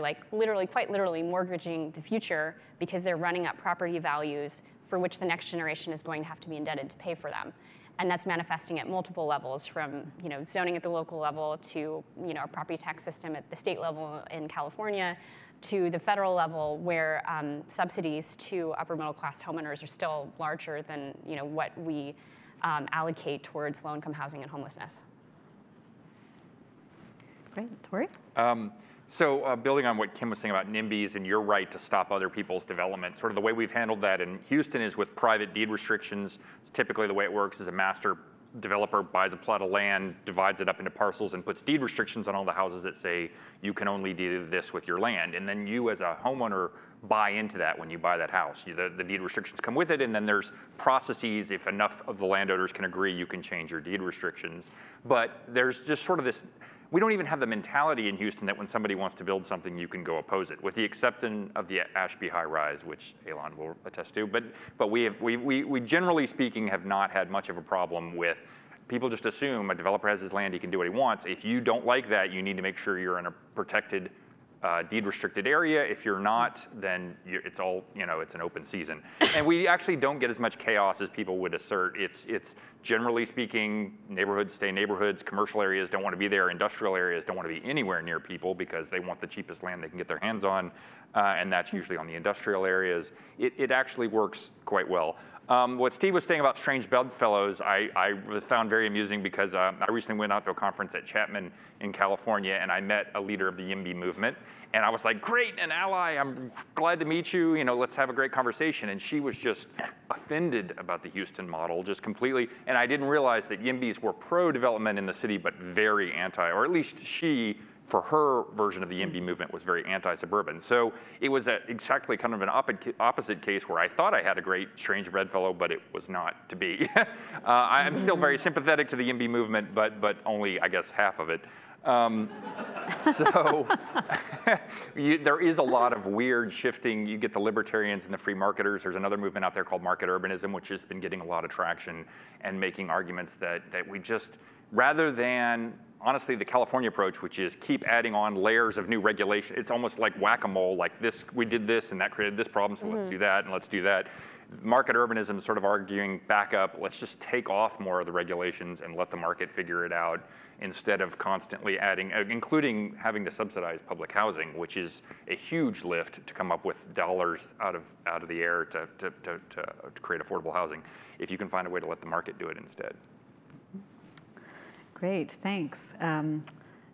quite literally mortgaging the future because they're running up property values for which the next generation is going to have to be indebted to pay for them. And that's manifesting at multiple levels, from zoning at the local level to a property tax system at the state level in California, to the federal level where subsidies to upper middle class homeowners are still larger than what we allocate towards low income housing and homelessness. Great, Tory? So building on what Kim was saying about NIMBYs and your right to stop other people's development, sort of the way we've handled that in Houston is with private deed restrictions. It's typically the way it works is a master developer buys a plot of land, divides it up into parcels, and puts deed restrictions on all the houses that say you can only do this with your land. And then you as a homeowner buy into that when you buy that house. The deed restrictions come with it, and then there's processes. If enough of the landowners can agree, you can change your deed restrictions. But there's just sort of this, we don't even have the mentality in Houston that when somebody wants to build something, you can go oppose it, with the exception of the Ashby high rise, which Elon will attest to. But we generally speaking have not had much of a problem with people just assume a developer has his land, he can do what he wants. If you don't like that, you need to make sure you're in a protected deed restricted area. If you're not, then it's all, it's an open season. And we actually don't get as much chaos as people would assert. It's generally speaking, neighborhoods stay neighborhoods, commercial areas don't want to be there, industrial areas don't want to be anywhere near people because they want the cheapest land they can get their hands on, and that's usually on the industrial areas. It actually works quite well. What Steve was saying about strange bedfellows, I found very amusing because I recently went out to a conference at Chapman in California, and I met a leader of the YIMBY movement. And I was like, great, an ally, I'm glad to meet you, let's have a great conversation. And she was just offended about the Houston model, just completely. And I didn't realize that YIMBYs were pro-development in the city, but very anti, or at least she, for her version of the YIMBY movement, was very anti-suburban. So it was exactly kind of an opposite case where I thought I had a great strange bedfellow, but it was not to be. I'm still very sympathetic to the YIMBY movement, but only, I guess, half of it. So there is a lot of weird shifting. You get the libertarians and the free marketers. There's another movement out there called market urbanism, which has been getting a lot of traction and making arguments that we just, rather than, honestly, the California approach, which is keep adding on layers of new regulation. It's almost like whack-a-mole, like this, we did this and that created this problem, so let's do that and let's do that. market urbanism is sort of arguing back up, let's just take off more of the regulations and let the market figure it out instead of constantly adding, including having to subsidize public housing, which is a huge lift to come up with dollars out of the air to create affordable housing, if you can find a way to let the market do it instead. Great, thanks.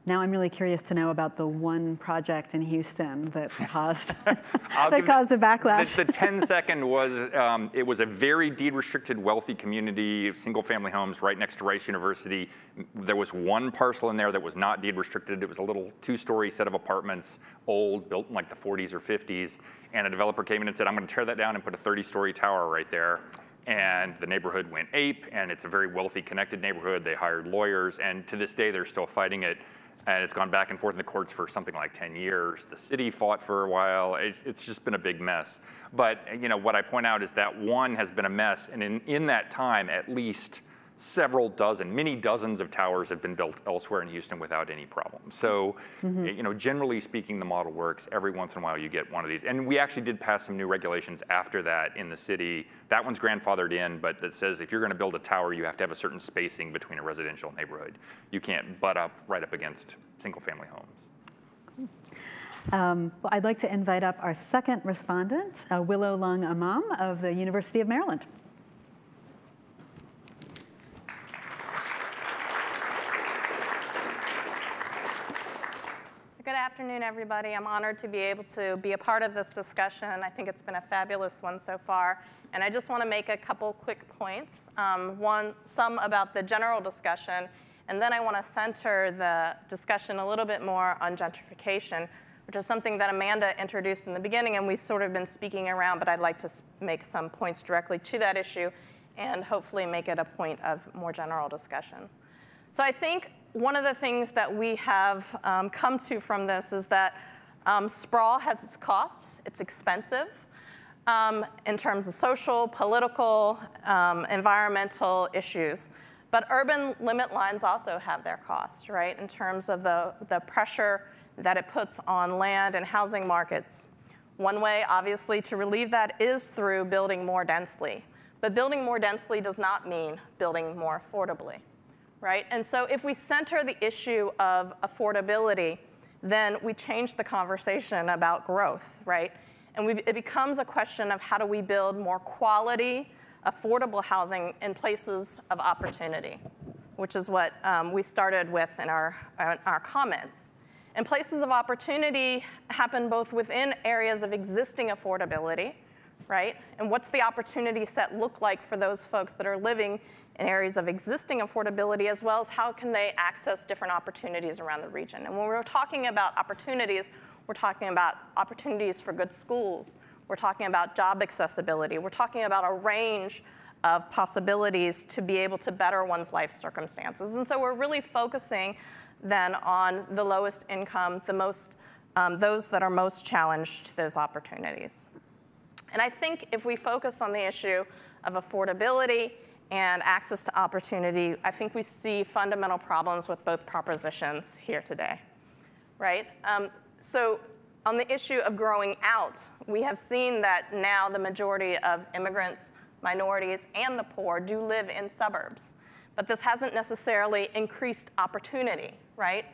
Now I'm really curious to know about the one project in Houston that caused caused a backlash. The 10-second was, it was a very deed-restricted, wealthy community of single-family homes right next to Rice University. There was one parcel in there that was not deed-restricted. It was a little 2-story set of apartments, old, built in like the 40s or 50s. And a developer came in and said, I'm going to tear that down and put a 30-story tower right there. And the neighborhood went ape, and it's a very wealthy, connected neighborhood. They hired lawyers, and to this day, they're still fighting it. And it's gone back and forth in the courts for something like 10 years. The city fought for a while. It's just been a big mess. But what I point out is that one has been a mess, and in that time, at least several dozen, many dozens of towers have been built elsewhere in Houston without any problem. So, generally speaking, the model works. Every once in a while, you get one of these. And we actually did pass some new regulations after that in the city. That one's grandfathered in, but that says if you're going to build a tower, you have to have a certain spacing between a residential neighborhood. You can't butt up right up against single-family homes. Well, I'd like to invite up our second respondent, Willow Lung Imam of the University of Maryland. Good afternoon, everybody. I'm honored to be able to be a part of this discussion. I think it's been a fabulous one so far. And I just want to make a couple quick points. Some about the general discussion, and then I want to center the discussion a little bit more on gentrification, which is something that Amanda introduced in the beginning, and we've sort of been speaking around, but I'd like to make some points directly to that issue and hopefully make it a point of more general discussion. So I think one of the things that we have come to from this is that sprawl has its costs. It's expensive in terms of social, political, environmental issues. But urban limit lines also have their costs, right, in terms of the pressure that it puts on land and housing markets. One way, obviously, to relieve that is through building more densely. But building more densely does not mean building more affordably. Right? And so if we center the issue of affordability, then we change the conversation about growth, right? And it becomes a question of how do we build more quality, affordable housing in places of opportunity, which is what we started with in our comments. And places of opportunity happen both within areas of existing affordability, right? And what's the opportunity set look like for those folks that are living in areas of existing affordability, as well as how can they access different opportunities around the region? And when we're talking about opportunities, we're talking about opportunities for good schools. We're talking about job accessibility. We're talking about a range of possibilities to be able to better one's life circumstances. And so we're really focusing then on the lowest income, those that are most challenged to those opportunities. And I think if we focus on the issue of affordability and access to opportunity, I think we see fundamental problems with both propositions here today, right? So on the issue of growing out, we have seen that now the majority of immigrants, minorities, and the poor do live in suburbs. But this hasn't necessarily increased opportunity, right?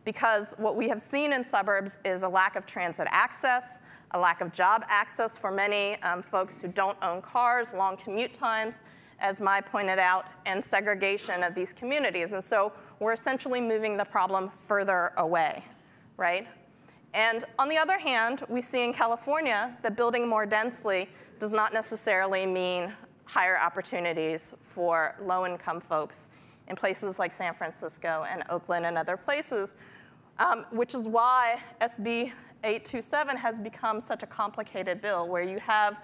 Because what we have seen in suburbs is a lack of transit access, a lack of job access for many folks who don't own cars, long commute times, as Mai pointed out, and segregation of these communities. And so we're essentially moving the problem further away, right? And on the other hand, we see in California that building more densely does not necessarily mean higher opportunities for low-income folks in places like San Francisco and Oakland and other places, which is why SB 827 has become such a complicated bill, where you have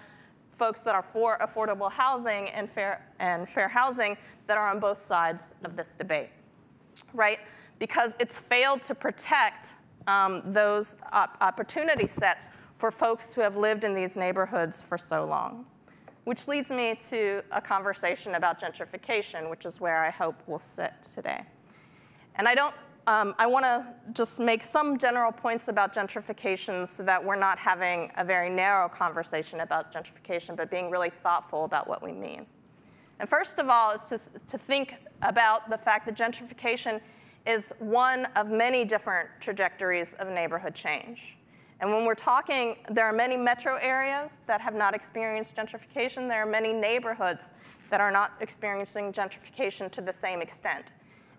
folks that are for affordable housing and fair housing that are on both sides of this debate, right? Because it's failed to protect those opportunity sets for folks who have lived in these neighborhoods for so long. Which leads me to a conversation about gentrification, which is where I hope we'll sit today. And I don't I want to just make some general points about gentrification so that we're not having a very narrow conversation about gentrification, but being really thoughtful about what we mean. And first of all is to think about the fact that gentrification is one of many different trajectories of neighborhood change. And when we're talking, there are many metro areas that have not experienced gentrification. There are many neighborhoods that are not experiencing gentrification to the same extent.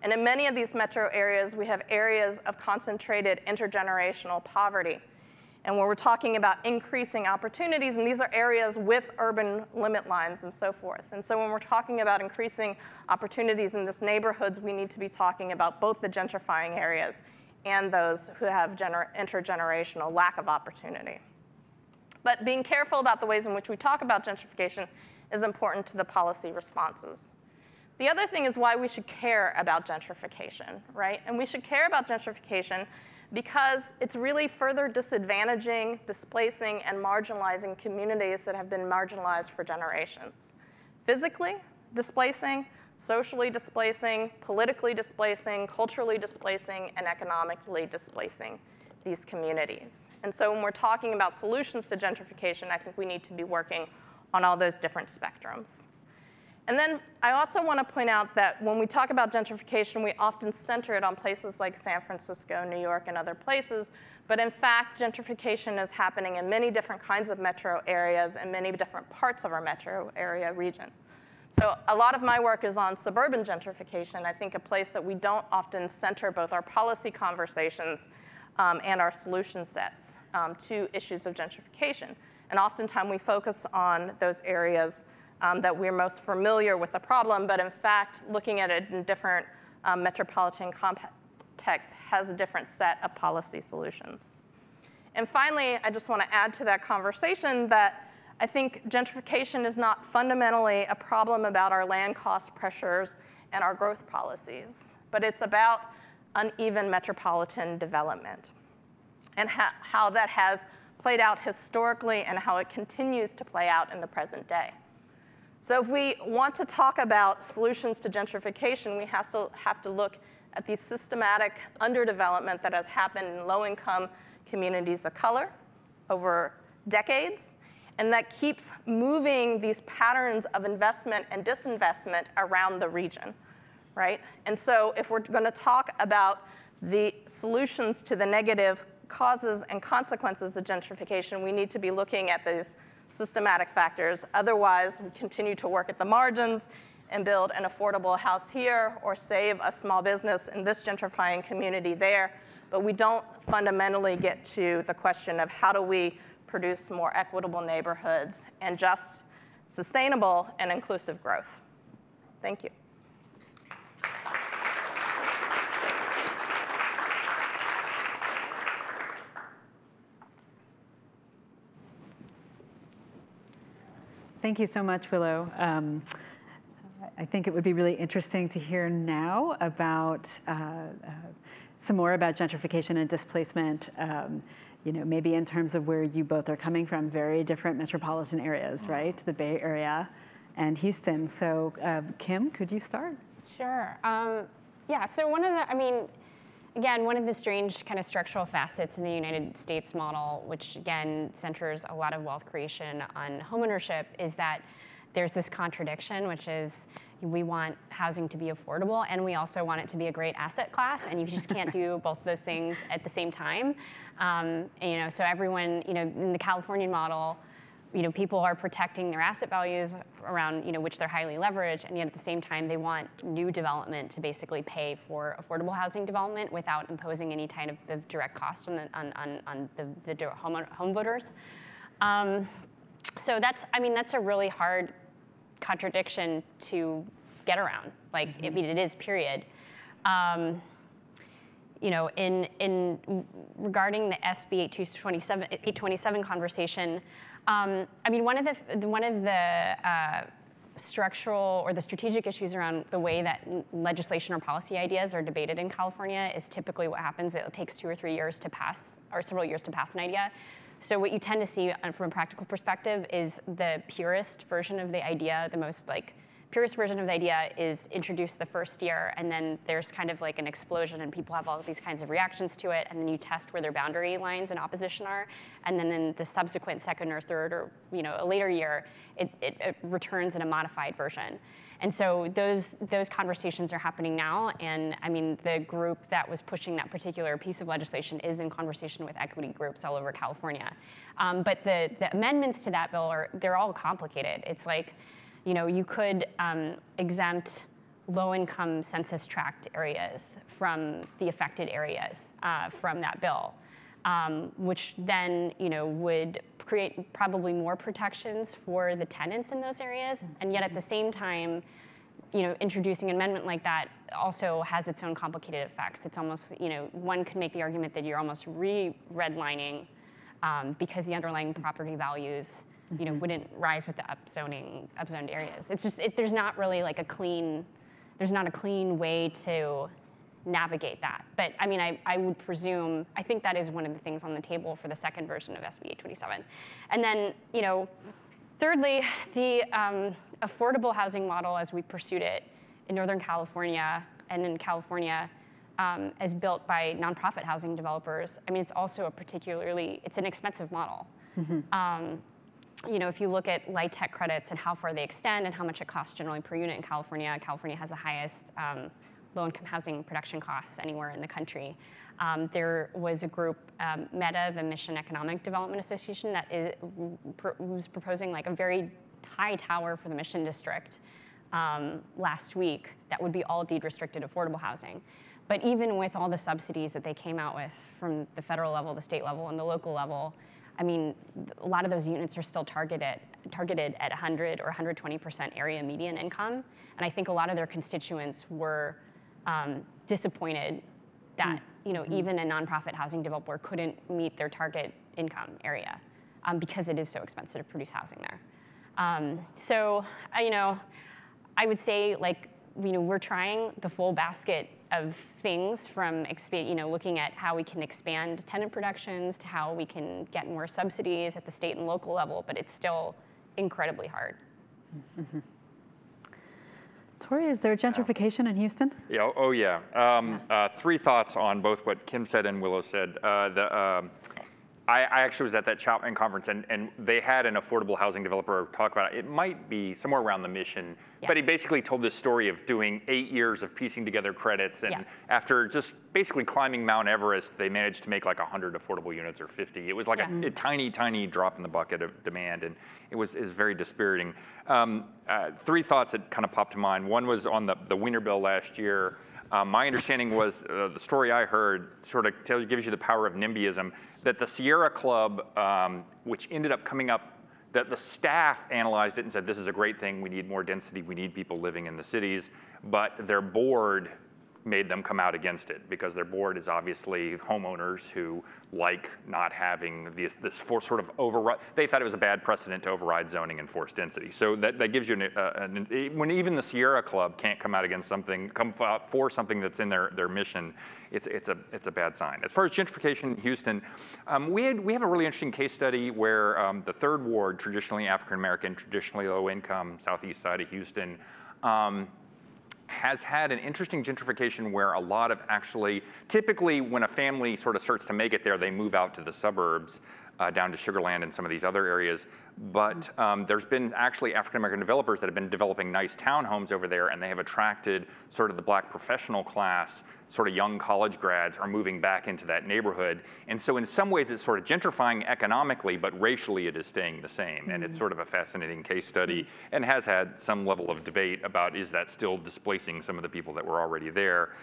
And in many of these metro areas, we have areas of concentrated intergenerational poverty. And when we're talking about increasing opportunities, and these are areas with urban limit lines and so forth. And so when we're talking about increasing opportunities in these neighborhoods, we need to be talking about both the gentrifying areas and those who have intergenerational lack of opportunity. But being careful about the ways in which we talk about gentrification is important to the policy responses. The other thing is why we should care about gentrification, right? And we should care about gentrification because it's really further disadvantaging, displacing, and marginalizing communities that have been marginalized for generations. Physically displacing, socially displacing, politically displacing, culturally displacing, and economically displacing these communities. And so when we're talking about solutions to gentrification, I think we need to be working on all those different spectrums. And then I also want to point out that when we talk about gentrification, we often center it on places like San Francisco, New York, and other places. But in fact, gentrification is happening in many different kinds of metro areas and many different parts of our metro area region. So a lot of my work is on suburban gentrification, I think a place that we don't often center both our policy conversations and our solution sets to issues of gentrification. And oftentimes we focus on those areas that we're most familiar with the problem, but in fact, looking at it in different metropolitan contexts has a different set of policy solutions. And finally, I just want to add to that conversation that I think gentrification is not fundamentally a problem about our land cost pressures and our growth policies, but it's about uneven metropolitan development and how that has played out historically and how it continues to play out in the present day. So if we want to talk about solutions to gentrification, we have to look at the systematic underdevelopment that has happened in low-income communities of color over decades, and that keeps moving these patterns of investment and disinvestment around the region, right? And so if we're going to talk about the solutions to the negative causes and consequences of gentrification, we need to be looking at these systematic factors. Otherwise, we continue to work at the margins and build an affordable house here or save a small business in this gentrifying community there. But we don't fundamentally get to the question of how do we produce more equitable neighborhoods and just sustainable and inclusive growth. Thank you. Thank you so much, Willow. I think it would be really interesting to hear now about some more about gentrification and displacement, maybe in terms of where you both are coming from, very different metropolitan areas, right? The Bay Area and Houston. So Kim, could you start? Sure. Yeah, so one of the strange kind of structural facets in the United States model, which again centers a lot of wealth creation on homeownership, is that there's this contradiction, which is we want housing to be affordable, and we also want it to be a great asset class, and you just can't do both of those things at the same time. So everyone, in the Californian model, people are protecting their asset values around, which they're highly leveraged, and yet at the same time, they want new development to basically pay for affordable housing development without imposing any kind of direct cost on the home voters. So that's a really hard contradiction to get around. It is, period. Regarding the SB 827 conversation, one of the structural or the strategic issues around the way that legislation or policy ideas are debated in California is typically what happens. It takes 2 or 3 years to pass, or several years to pass an idea. So what you tend to see from a practical perspective is the purest version of the idea, the most purest version of the idea is introduced the first year, and then there's kind of like an explosion, and people have all of these kinds of reactions to it, and then you test where their boundary lines and opposition are, and then in the subsequent second or third or a later year, it returns in a modified version. And so those conversations are happening now, and I mean, the group that was pushing that particular piece of legislation is in conversation with equity groups all over California. But the amendments to that bill they're all complicated. It's like, you could exempt low-income census tract areas from the affected areas from that bill, which then would create probably more protections for the tenants in those areas, and yet at the same time, introducing an amendment like that also has its own complicated effects. It's almost, one could make the argument that you're almost redlining because the underlying property values wouldn't rise with the upzoned areas. It's just, there's not really like a clean way to navigate that. But I mean, I would presume, I think that is one of the things on the table for the second version of SB 827. And then, thirdly, the affordable housing model as we pursued it in Northern California and in California as built by nonprofit housing developers, I mean, it's also it's an expensive model. Mm-hmm. If you look at light tech credits and how far they extend and how much it costs generally per unit in California, California has the highest low-income housing production costs anywhere in the country. There was a group, META, the Mission Economic Development Association, that was proposing like a very high tower for the Mission District last week that would be all deed-restricted affordable housing. But even with all the subsidies that they came out with from the federal level, the state level, and the local level, I mean, a lot of those units are still targeted at 100 or 120% area median income. And I think a lot of their constituents were disappointed that even a nonprofit housing developer couldn't meet their target income area because it is so expensive to produce housing there. So I would say we're trying the full basket of things from looking at how we can expand tenant productions to how we can get more subsidies at the state and local level, but it's still incredibly hard. Mm-hmm. Tory, is there gentrification in Houston? Yeah. Oh, yeah. Three thoughts on both what Kim said and Willow said. I actually was at that Chapman conference, and they had an affordable housing developer talk about it. It might be somewhere around the Mission, but he basically told this story of doing 8 years of piecing together credits, and after just basically climbing Mount Everest, they managed to make like 100 affordable units or 50. It was like a tiny, tiny drop in the bucket of demand, and it was very dispiriting. Three thoughts that kind of popped to mind. One was on the Wiener Bill last year. My understanding was the story I heard sort of gives you the power of NIMBYism, that the Sierra Club, which ended up coming up, that the staff analyzed it and said, this is a great thing, we need more density, we need people living in the cities, but their board made them come out against it because their board is obviously homeowners who like not having this sort of override. They thought it was a bad precedent to override zoning and force density. So that gives you when even the Sierra Club can't come out against something, come out for something that's in their mission, it's a bad sign. As far as gentrification in Houston, we have a really interesting case study where the third ward, traditionally African American, traditionally low income, southeast side of Houston, has had an interesting gentrification where a lot of typically when a family sort of starts to make it there, they move out to the suburbs, down to Sugar Land and some of these other areas. But there's been actually African-American developers that have been developing nice townhomes over there, and they have attracted sort of the black professional class, sort of young college grads are moving back into that neighborhood. And so in some ways it's sort of gentrifying economically, but racially it is staying the same. And it's sort of a fascinating case study and has had some level of debate about is that still displacing some of the people that were already there,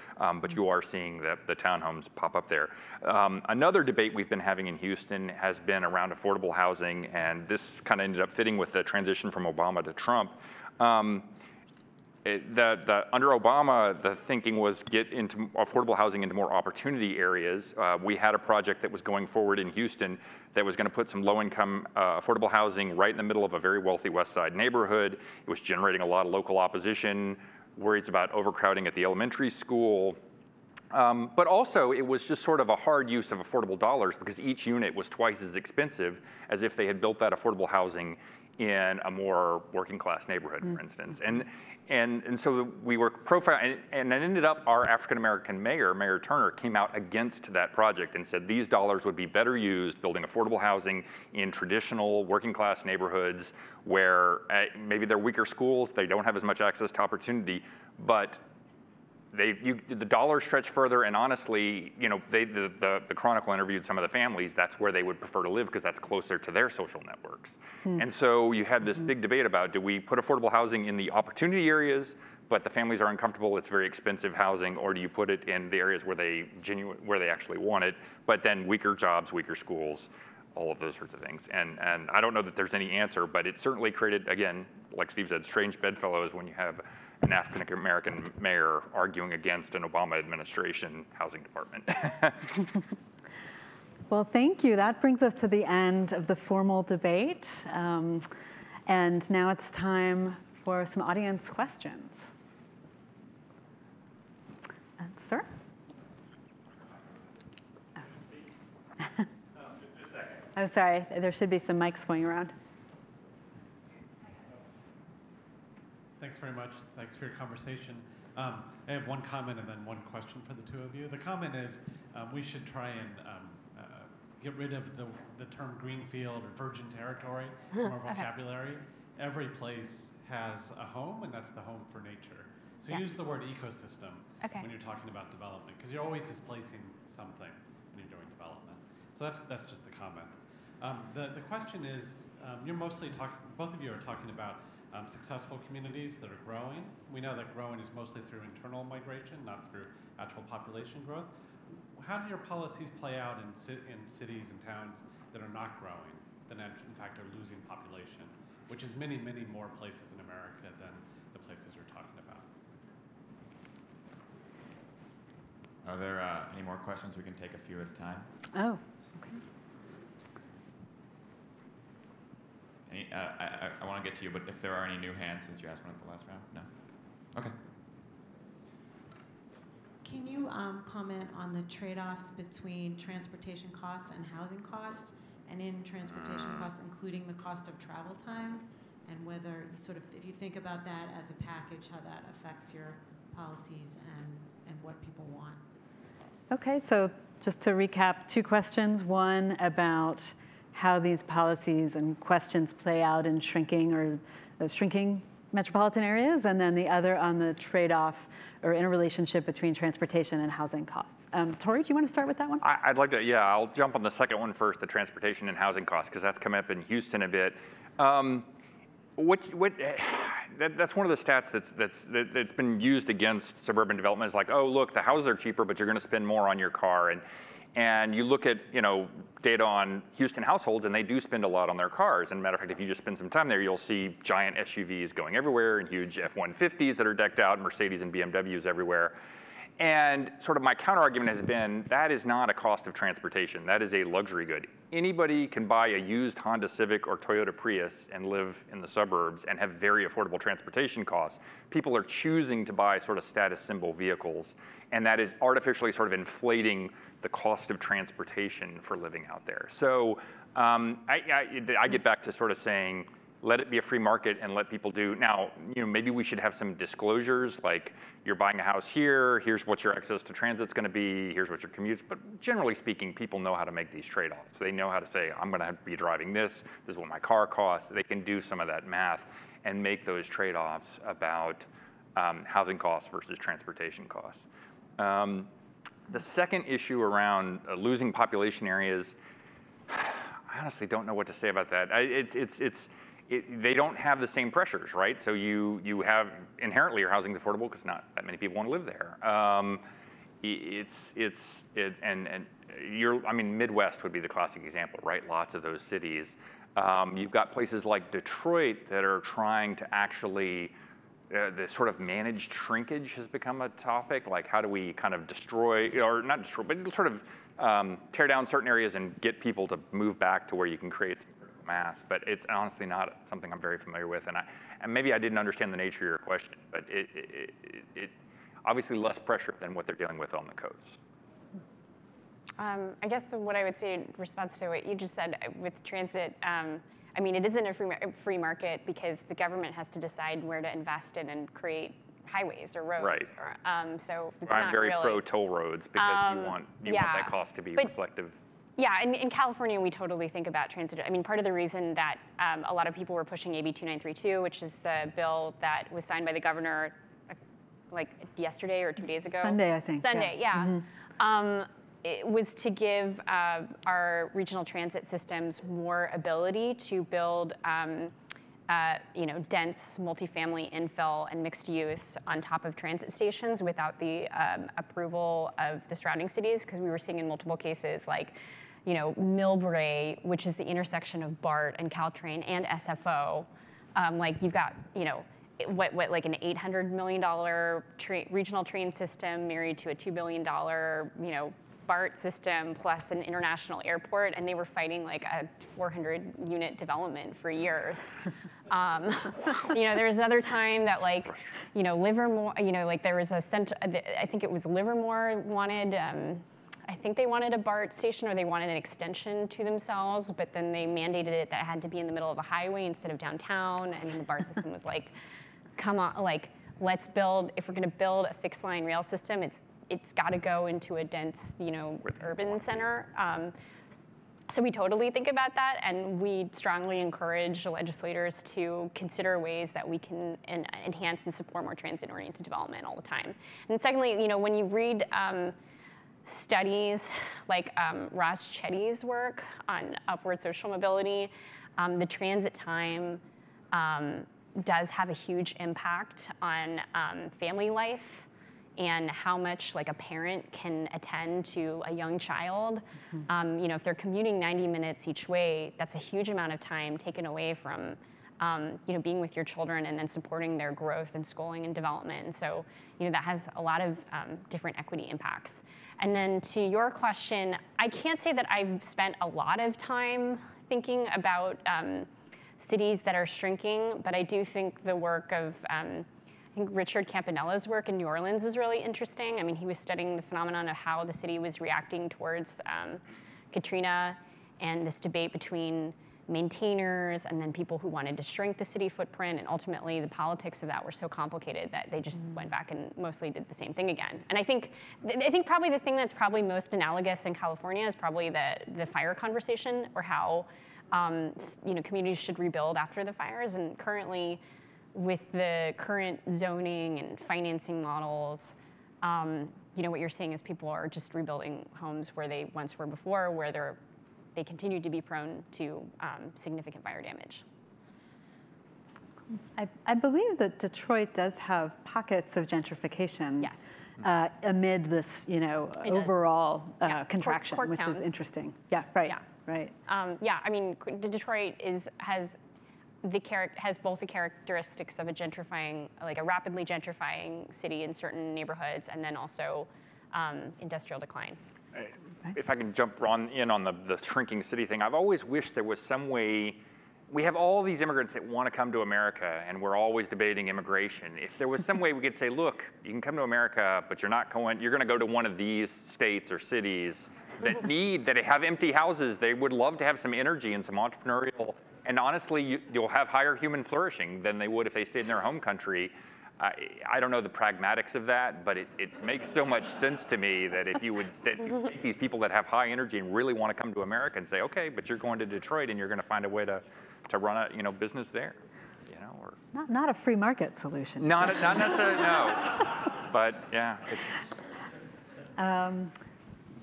but you are seeing the townhomes pop up there. Another debate we've been having in Houston has been around affordable housing, and this kind of ended up fitting with the transition from Obama to Trump. Under Obama, the thinking was get into affordable housing into more opportunity areas. We had a project that was going forward in Houston that was going to put some low-income affordable housing right in the middle of a very wealthy West Side neighborhood. It was generating a lot of local opposition, worries about overcrowding at the elementary school. But also, it was just sort of a hard use of affordable dollars because each unit was twice as expensive as if they had built that affordable housing in a more working class neighborhood, for instance. and so we were profiling, and it ended up our African-American mayor, Mayor Turner, came out against that project and said these dollars would be better used building affordable housing in traditional working class neighborhoods where maybe they're weaker schools, they don't have as much access to opportunity, but the dollars stretch further, and honestly, the Chronicle interviewed some of the families. That's where they would prefer to live because that's closer to their social networks. And so you had this big debate about, do we put affordable housing in the opportunity areas, but the families are uncomfortable, it's very expensive housing, or do you put it in the areas where they actually want it, but then weaker jobs, weaker schools, all of those sorts of things. And I don't know that there's any answer, but it certainly created, again, like Steve said, strange bedfellows when you have an African-American mayor arguing against an Obama administration housing department. Well, thank you. That brings us to the end of the formal debate. And now it's time for some audience questions. Sir? Oh, sorry. There should be some mics going around. Thanks very much. Thanks for your conversation. I have one comment and then one question for the two of you. The comment is we should try and get rid of the term greenfield or virgin territory from our vocabulary. Every place has a home, and that's the home for nature. So use the word ecosystem when you're talking about development, because you're always displacing something when you're doing development. So that's just the comment. The question is, both of you are talking about successful communities that are growing. We know that growing is mostly through internal migration, not through actual population growth. How do your policies play out in cities and towns that are not growing, that in fact are losing population, which is many, many more places in America than the places you're talking about? Are there any more questions? We can take a few at a time. Oh, okay. I want to get to you, but if there are any new hands since you asked one at the last round? No? Okay. Can you comment on the trade-offs between transportation costs and housing costs, and in transportation costs, including the cost of travel time, and whether if you think about that as a package, how that affects your policies and what people want? Okay, so just to recap, two questions. One about how these policies and questions play out in shrinking metropolitan areas, and then the other on the trade-off or interrelationship between transportation and housing costs. Tory, do you want to start with that one? I'd like to, I'll jump on the second one first, the transportation and housing costs, because that's come up in Houston a bit. That's one of the stats that's been used against suburban development is like, oh, look, the houses are cheaper, but you're going to spend more on your car. And you look at data on Houston households, and they do spend a lot on their cars. And matter of fact, if you just spend some time there, you'll see giant SUVs going everywhere and huge F-150s that are decked out, Mercedes and BMWs everywhere. And sort of my counter argument has been that is not a cost of transportation. That is a luxury good. Anybody can buy a used Honda Civic or Toyota Prius and live in the suburbs and have very affordable transportation costs. People are choosing to buy sort of status symbol vehicles, and that is artificially sort of inflating the cost of transportation for living out there. So I get back to sort of saying, let it be a free market and let people do. Now, maybe we should have some disclosures, like you're buying a house here, here's what your access to transit's going to be, here's what your commute. But generally speaking, people know how to make these trade-offs. They know how to say, I'm going to be driving this is what my car costs. They can do some of that math and make those trade-offs about housing costs versus transportation costs. The second issue around losing population areas, I honestly don't know what to say about that. They don't have the same pressures, right? So you have inherently your housing's affordable because not that many people want to live there. Midwest would be the classic example, right? Lots of those cities. You've got places like Detroit that are trying to actually, the sort of managed shrinkage has become a topic. Like how do we kind of destroy, or not destroy, but sort of tear down certain areas and get people to move back to where you can create some mass, but it's honestly not something I'm very familiar with, and maybe I didn't understand the nature of your question, but it obviously less pressure than what they're dealing with on the coast. I guess what I would say in response to what you just said with transit, I mean, it isn't a free market because the government has to decide where to invest in and create highways or roads. Right. So it's I'm not very really pro toll roads because you want that cost to be reflective. Yeah, in California, we totally think about transit. I mean, part of the reason that a lot of people were pushing AB 2932, which is the bill that was signed by the governor like yesterday or 2 days ago. Sunday, I think. Sunday, yeah. Mm-hmm. It was to give our regional transit systems more ability to build dense multifamily infill and mixed use on top of transit stations without the approval of the surrounding cities, because we were seeing in multiple cases like, Millbrae, which is the intersection of BART and Caltrain and SFO, like you've got, like an $800 million regional train system married to a $2 billion, BART system plus an international airport, and they were fighting like a 400-unit development for years. There was another time that Livermore, like there was I think it was Livermore wanted, I think they wanted a BART station or they wanted an extension to themselves, but then they mandated it that it had to be in the middle of a highway instead of downtown, and the BART system was like, come on, like let's build, if we're gonna build a fixed line rail system, it's got to go into a dense, urban center. So we totally think about that, and we strongly encourage legislators to consider ways that we can enhance and support more transit-oriented development all the time. And secondly, when you read studies like Raj Chetty's work on upward social mobility, the transit time does have a huge impact on family life and how much like a parent can attend to a young child. Mm-hmm. If they're commuting 90 minutes each way, that's a huge amount of time taken away from being with your children and then supporting their growth and schooling and development. And so that has a lot of different equity impacts. And then to your question, I can't say that I've spent a lot of time thinking about cities that are shrinking, but I do think the work of I think Richard Campanella's work in New Orleans is really interesting. I mean, he was studying the phenomenon of how the city was reacting towards Katrina and this debate between maintainers and then people who wanted to shrink the city footprint, and ultimately the politics of that were so complicated that they just went back and mostly did the same thing again. And I think probably the thing that's probably most analogous in California is probably the fire conversation, or how communities should rebuild after the fires. And currently, with the current zoning and financing models, what you're seeing is people are just rebuilding homes where they once were before, where they continue to be prone to significant fire damage. I believe that Detroit does have pockets of gentrification. Yes. Amid this, overall contraction, which Corktown. is interesting. Yeah, right. Yeah. Right. I mean, Detroit has both the characteristics of a gentrifying, like a rapidly gentrifying city in certain neighborhoods, and then also industrial decline. If I can jump in on the shrinking city thing, I've always wished there was some way. We have all these immigrants that want to come to America, and we're always debating immigration. If there was some way we could say, look, you can come to America, but you're going to go to one of these states or cities that have empty houses. They would love to have some energy and some entrepreneurial. And honestly, you'll have higher human flourishing than they would if they stayed in their home country. I don't know the pragmatics of that, but it makes so much sense to me that if you take these people that have high energy and really want to come to America and say, okay, but you're going to Detroit and you're going to find a way to run a business there, or not a free market solution. Not necessarily, no. But yeah.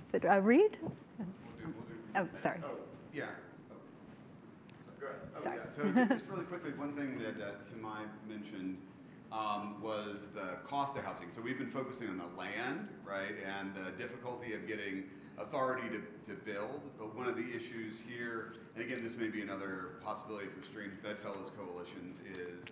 Is it Reed? Oh, sorry. Oh, yeah. Sorry. Yeah. So just really quickly, one thing that Kimai mentioned was the cost of housing. So we've been focusing on the land, right, and the difficulty of getting authority to build. But one of the issues here, and again, this may be another possibility for strange bedfellows coalitions, is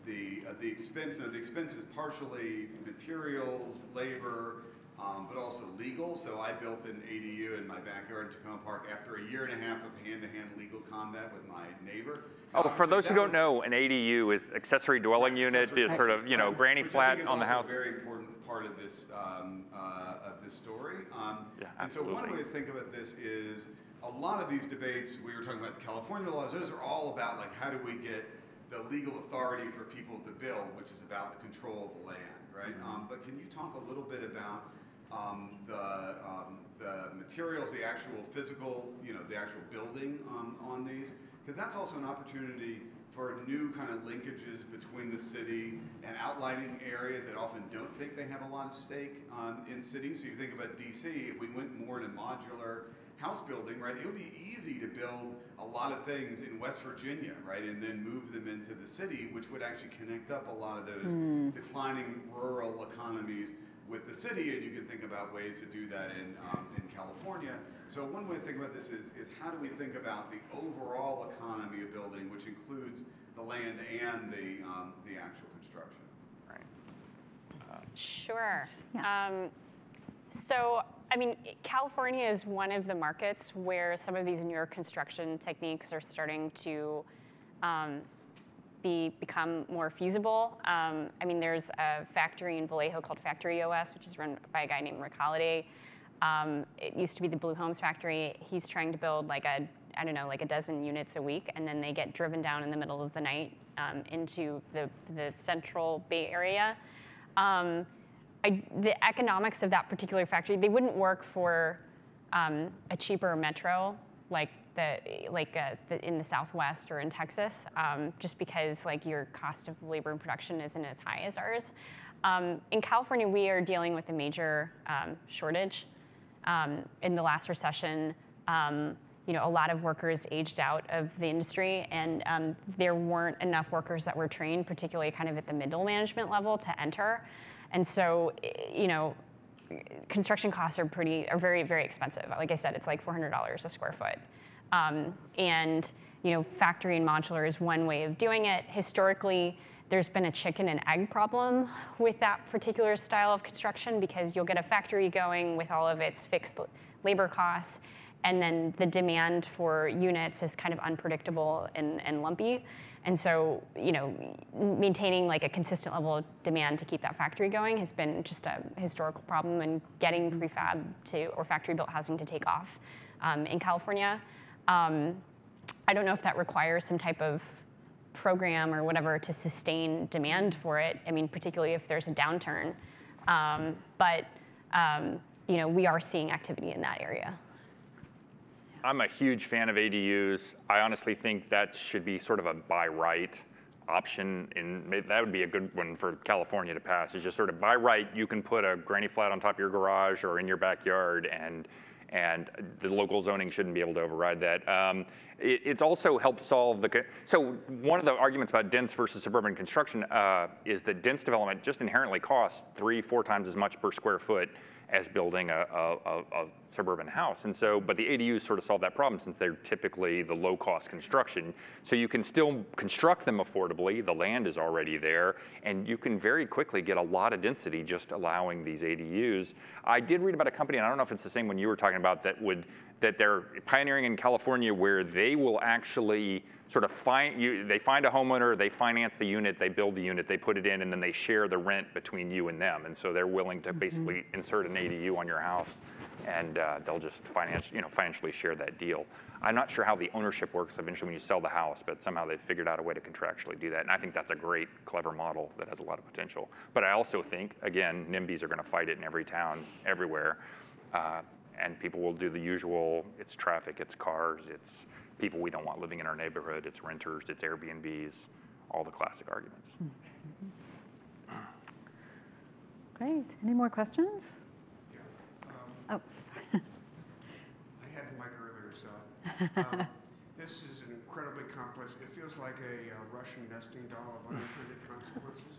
the expense. The expense is partially materials, labor, but also legal. So I built an ADU in my backyard in Tacoma Park after a year and a half of hand-to-hand legal combat with my neighbor. Oh, for those who don't know, an ADU is accessory dwelling unit, is sort of granny flat on the house. Which I think is also a very important part of this story. Yeah, and so one way to think about this is a lot of these debates, we were talking about the California laws, those are all about like how do we get the legal authority for people to build, which is about the control of the land, right? But can you talk a little bit about the materials, the actual physical, the actual building on these? Because that's also an opportunity for new kind of linkages between the city and outlining areas that often don't think they have a lot of stake in cities. So you think about DC, if we went more to modular house building, right, it would be easy to build a lot of things in West Virginia, right, and then move them into the city, which would actually connect up a lot of those declining rural economies with the city, and you can think about ways to do that in California. So one way to think about this is how do we think about the overall economy of building, which includes the land and the actual construction? Right. Sure. Yeah. So, I mean, California is one of the markets where some of these newer construction techniques are starting to become more feasible. I mean, there's a factory in Vallejo called Factory OS, which is run by a guy named Rick Holliday. It used to be the Blue Homes factory. He's trying to build like a dozen units a week, and then they get driven down in the middle of the night into the central Bay Area. The economics of that particular factory, they wouldn't work for a cheaper metro like in the Southwest or in Texas, just because like your cost of labor and production isn't as high as ours. In California, we are dealing with a major shortage. In the last recession, a lot of workers aged out of the industry, and there weren't enough workers that were trained, particularly kind of at the middle management level, to enter. And so, construction costs are very, very expensive. Like I said, it's like $400 a square foot. And factory and modular is one way of doing it. Historically, there's been a chicken and egg problem with that particular style of construction, because you'll get a factory going with all of its fixed labor costs, and then the demand for units is kind of unpredictable and lumpy. And so, maintaining like a consistent level of demand to keep that factory going has been just a historical problem, and getting prefab or factory-built housing to take off in California. I don't know if that requires some type of program or whatever to sustain demand for it. I mean, particularly if there's a downturn. But we are seeing activity in that area. I'm a huge fan of ADUs. I honestly think that should be sort of a by right option, and that would be a good one for California to pass. It's just sort of by right, you can put a granny flat on top of your garage or in your backyard, and the local zoning shouldn't be able to override that. It's also helped solve so one of the arguments about dense versus suburban construction is that dense development just inherently costs 3-4 times as much per square foot as building a suburban house. And so, but the ADUs sort of solve that problem, since they're typically the low cost construction. So you can still construct them affordably, the land is already there, and you can very quickly get a lot of density just allowing these ADUs. I did read about a company, and I don't know if it's the same one you were talking about, that they're pioneering in California, where they will actually sort of they find a homeowner, they finance the unit, they build the unit, they put it in, and then they share the rent between you and them. And so they're willing to basically insert an ADU on your house, and they'll just financially share that deal. I'm not sure how the ownership works eventually when you sell the house, but somehow they've figured out a way to contractually do that. And I think that's a great, clever model that has a lot of potential. But I also think, again, NIMBYs are going to fight it in every town, everywhere. And people will do the usual, it's traffic, it's cars, it's people we don't want living in our neighborhood, it's renters, it's Airbnbs, all the classic arguments. Great. Any more questions? Yeah. Oh, sorry. I had the mic earlier, so. This is an incredibly complex, it feels like a Russian nesting doll of unintended consequences.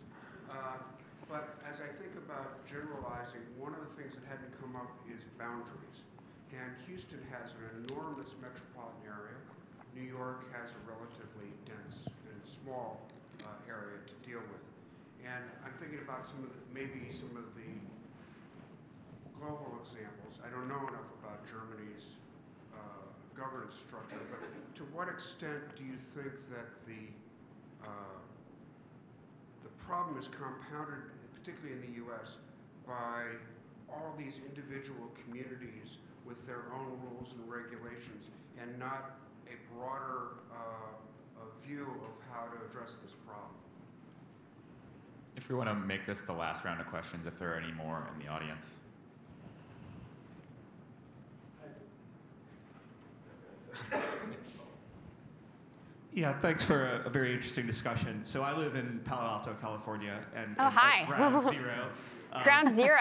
But as I think about generalizing, one of the things that hadn't come up is boundaries. And Houston has an enormous metropolitan area. New York has a relatively dense and small area to deal with. And I'm thinking about maybe some of the global examples. I don't know enough about Germany's governance structure, but to what extent do you think that the problem is compounded, particularly in the US, by all these individual communities with their own rules and regulations and not a broader view of how to address this problem. If we want to make this the last round of questions, if there are any more in the audience. Yeah, thanks for a very interesting discussion. So I live in Palo Alto, California, and hi. ground zero. Ground zero.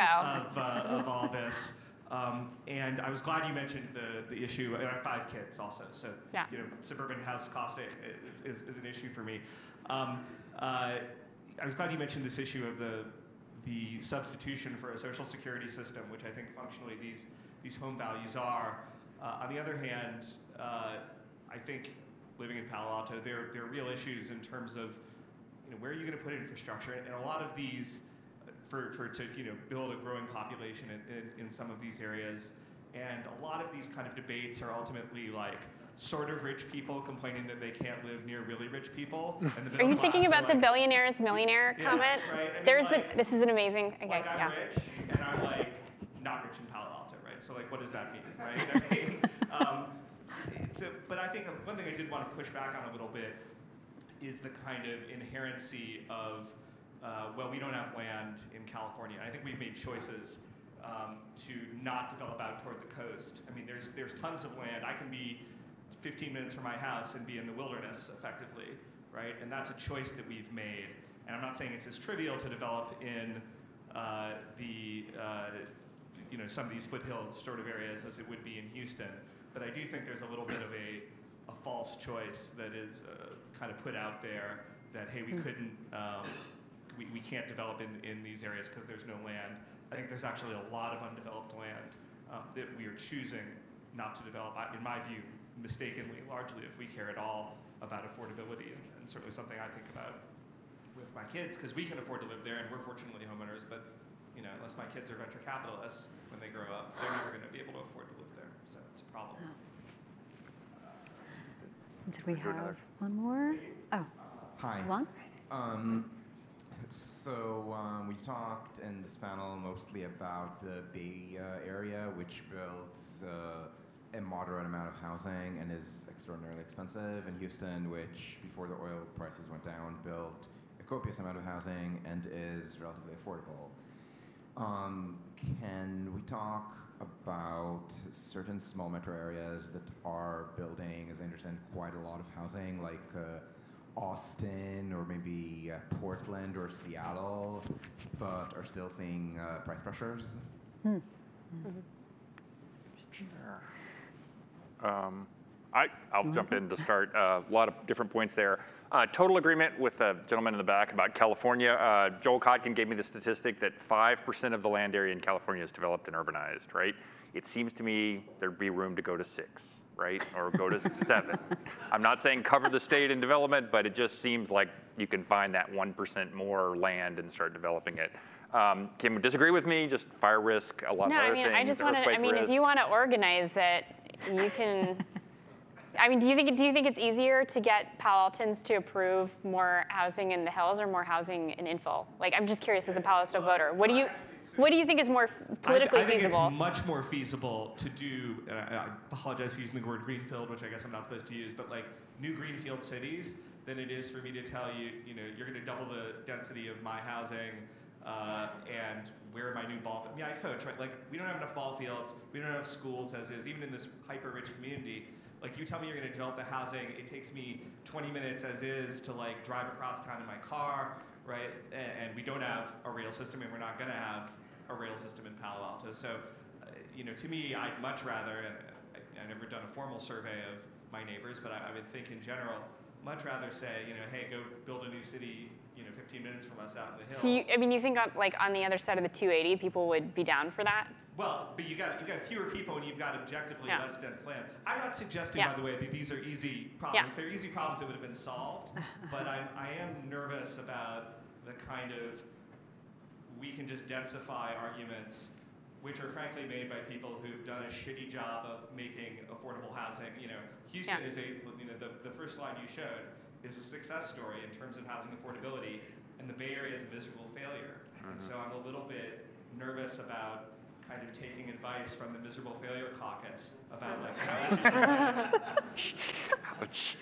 Of all this. And I was glad you mentioned the issue, and I have 5 kids also, so yeah. Suburban house cost is an issue for me. I was glad you mentioned this issue of the substitution for a social security system, which I think functionally these home values are. On the other hand, I think living in Palo Alto, there are real issues in terms of where are you going to put infrastructure, and a lot of these to build a growing population in some of these areas, and a lot of these kind of debates are ultimately like sort of rich people complaining that they can't live near really rich people. And the are you thinking about the billionaire's millionaire comment? Right. I mean, this is an amazing. Okay, like I'm rich and I'm like not rich in Palo Alto, right? So like, what does that mean, right? I mean, but I think one thing I did want to push back on a little bit is the kind of inherency of well, we don't have land in California. I think we've made choices to not develop out toward the coast. I mean, there's tons of land. I can be 15 minutes from my house and be in the wilderness effectively, right? And that's a choice that we've made. And I'm not saying it's as trivial to develop in some of these foothill sort of areas as it would be in Houston. But I do think there's a little bit of a false choice that is kind of put out there that, hey, we couldn't, we can't develop in these areas because there's no land. I think there's actually a lot of undeveloped land that we are choosing not to develop, in my view, mistakenly, largely, if we care at all about affordability, and certainly something I think about with my kids, because we can afford to live there, and we're fortunately homeowners, but unless my kids are venture capitalists, when they grow up, they're never going to be able to afford to live there, so it's a problem. Did we have one more? Oh. Hi. One? We've talked in this panel mostly about the Bay Area, which builds a moderate amount of housing and is extraordinarily expensive, and Houston, which before the oil prices went down, built a copious amount of housing and is relatively affordable. Can we talk about certain small metro areas that are building, as I understand, quite a lot of housing, like Austin or maybe Portland or Seattle, but are still seeing price pressures? Sure. I'll jump in to start. A lot of different points there. Total agreement with the gentleman in the back about California. Joel Kotkin gave me the statistic that 5% of the land area in California is developed and urbanized, right? It seems to me there'd be room to go to 6, right? Or go to 7. I'm not saying cover the state in development, but it just seems like you can find that 1% more land and start developing it. Kim would disagree with me, just fire risk, a lot of other things. I just want to, if you want to organize it, you can. Do you think it's easier to get Palo Altans to approve more housing in the hills or more housing in infill? Like, I'm just curious as a Palo Alto voter. What do you think is more politically feasible? I think it's much more feasible to do, and I apologize for using the word greenfield, which I guess I'm not supposed to use, but like new greenfield cities than it is for me to tell you, you're going to double the density of my housing and where my new ball field. Yeah, I coach, right? Like, we don't have enough ball fields. We don't have schools as is, even in this hyper-rich community. Like, you tell me you're going to develop the housing, it takes me 20 minutes as is to like drive across town in my car, right? And we don't have a rail system, and we're not going to have a rail system in Palo Alto. So, to me, I'd much rather, and I've never done a formal survey of my neighbors, but I would think in general, much rather say, hey, go build a new city, 15 minutes from us out in the hills. So you think on the other side of the 280, people would be down for that? Well, but you got fewer people and you've got objectively less dense land. I'm not suggesting, by the way, that these are easy problems. If they're easy problems, they would have been solved. But I am nervous about the kind of we can just densify arguments, which are frankly made by people who've done a shitty job of making affordable housing. Houston is the first slide you showed is a success story in terms of housing affordability, and the Bay Area is a miserable failure. And so I'm a little bit nervous about kind of taking advice from the Miserable Failure Caucus about like how we should do things. Ouch.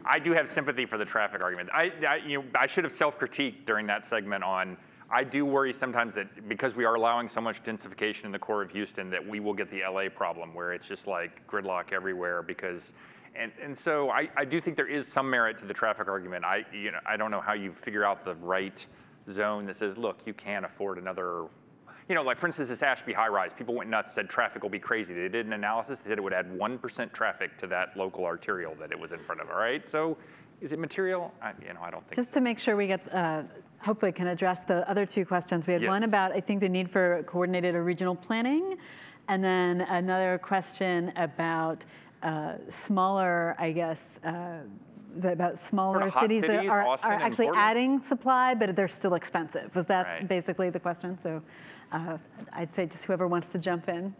I do have sympathy for the traffic argument. I should have self-critiqued during that segment on, I do worry sometimes that because we are allowing so much densification in the core of Houston that we will get the LA problem where it's just like gridlock everywhere because, and so I do think there is some merit to the traffic argument. I don't know how you figure out the right zone that says, look, you can't afford another, like for instance, this Ashby high-rise, people went nuts, said traffic will be crazy. They did an analysis, they said it would add 1% traffic to that local arterial that it was in front of, all right? So is it material? I don't think Just so. to make sure we get, hopefully can address the other two questions. We had one about, I think, the need for coordinated or regional planning, and then another question about smaller, I guess, about smaller sort of hot cities that are actually Portland? adding supply, but they're still expensive. Was that basically the question? So I'd say just whoever wants to jump in.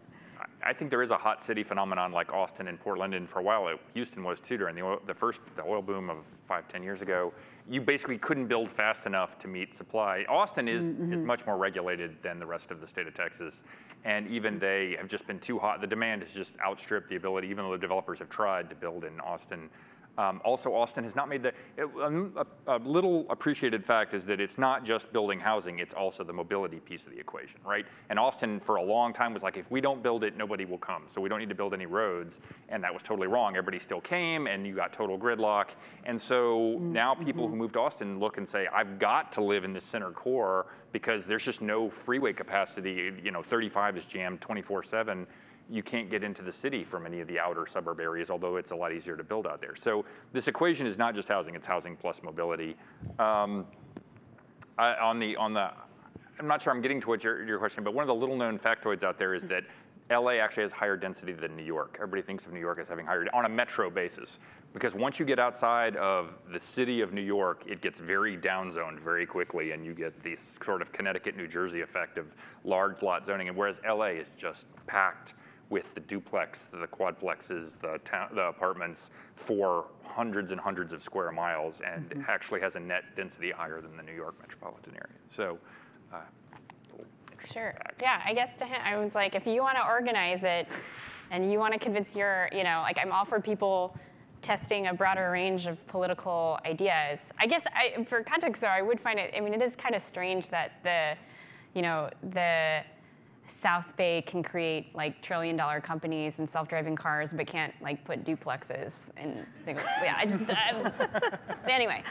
I think there is a hot city phenomenon like Austin and Portland, and for a while Houston was too during the oil boom of 5-10 years ago. You basically couldn't build fast enough to meet supply. Austin is much more regulated than the rest of the state of Texas, and even they have just been too hot. The demand has just outstripped the ability, even though the developers have tried to build in Austin. Also, Austin has not made a little appreciated fact is that it's not just building housing, it's also the mobility piece of the equation, right? And Austin for a long time was like, if we don't build it, nobody will come. So we don't need to build any roads. And that was totally wrong. Everybody still came and you got total gridlock. And so now people who move to Austin look and say, I've got to live in the center core because there's just no freeway capacity. 35 is jammed 24/7. You can't get into the city from any of the outer suburb areas, although it's a lot easier to build out there. So this equation is not just housing, it's housing plus mobility. I'm not sure I'm getting to what your question, but one of the little known factoids out there is that LA actually has higher density than New York. Everybody thinks of New York as having higher, on a metro basis. Because once you get outside of the city of New York, it gets very downzoned very quickly, and you get this sort of Connecticut, New Jersey effect of large lot zoning, and whereas LA is just packed with the duplex, the quadplexes, the apartments for hundreds and hundreds of square miles, and actually has a net density higher than the New York metropolitan area. So, sure. Yeah, I guess to him, I was like, if you want to organize it, and you want to convince your, I'm all for people testing a broader range of political ideas. I guess for context, though, I would find it. It is kind of strange that the South Bay can create like trillion-dollar companies and self-driving cars, but can't like put duplexes in single. Yeah, anyway.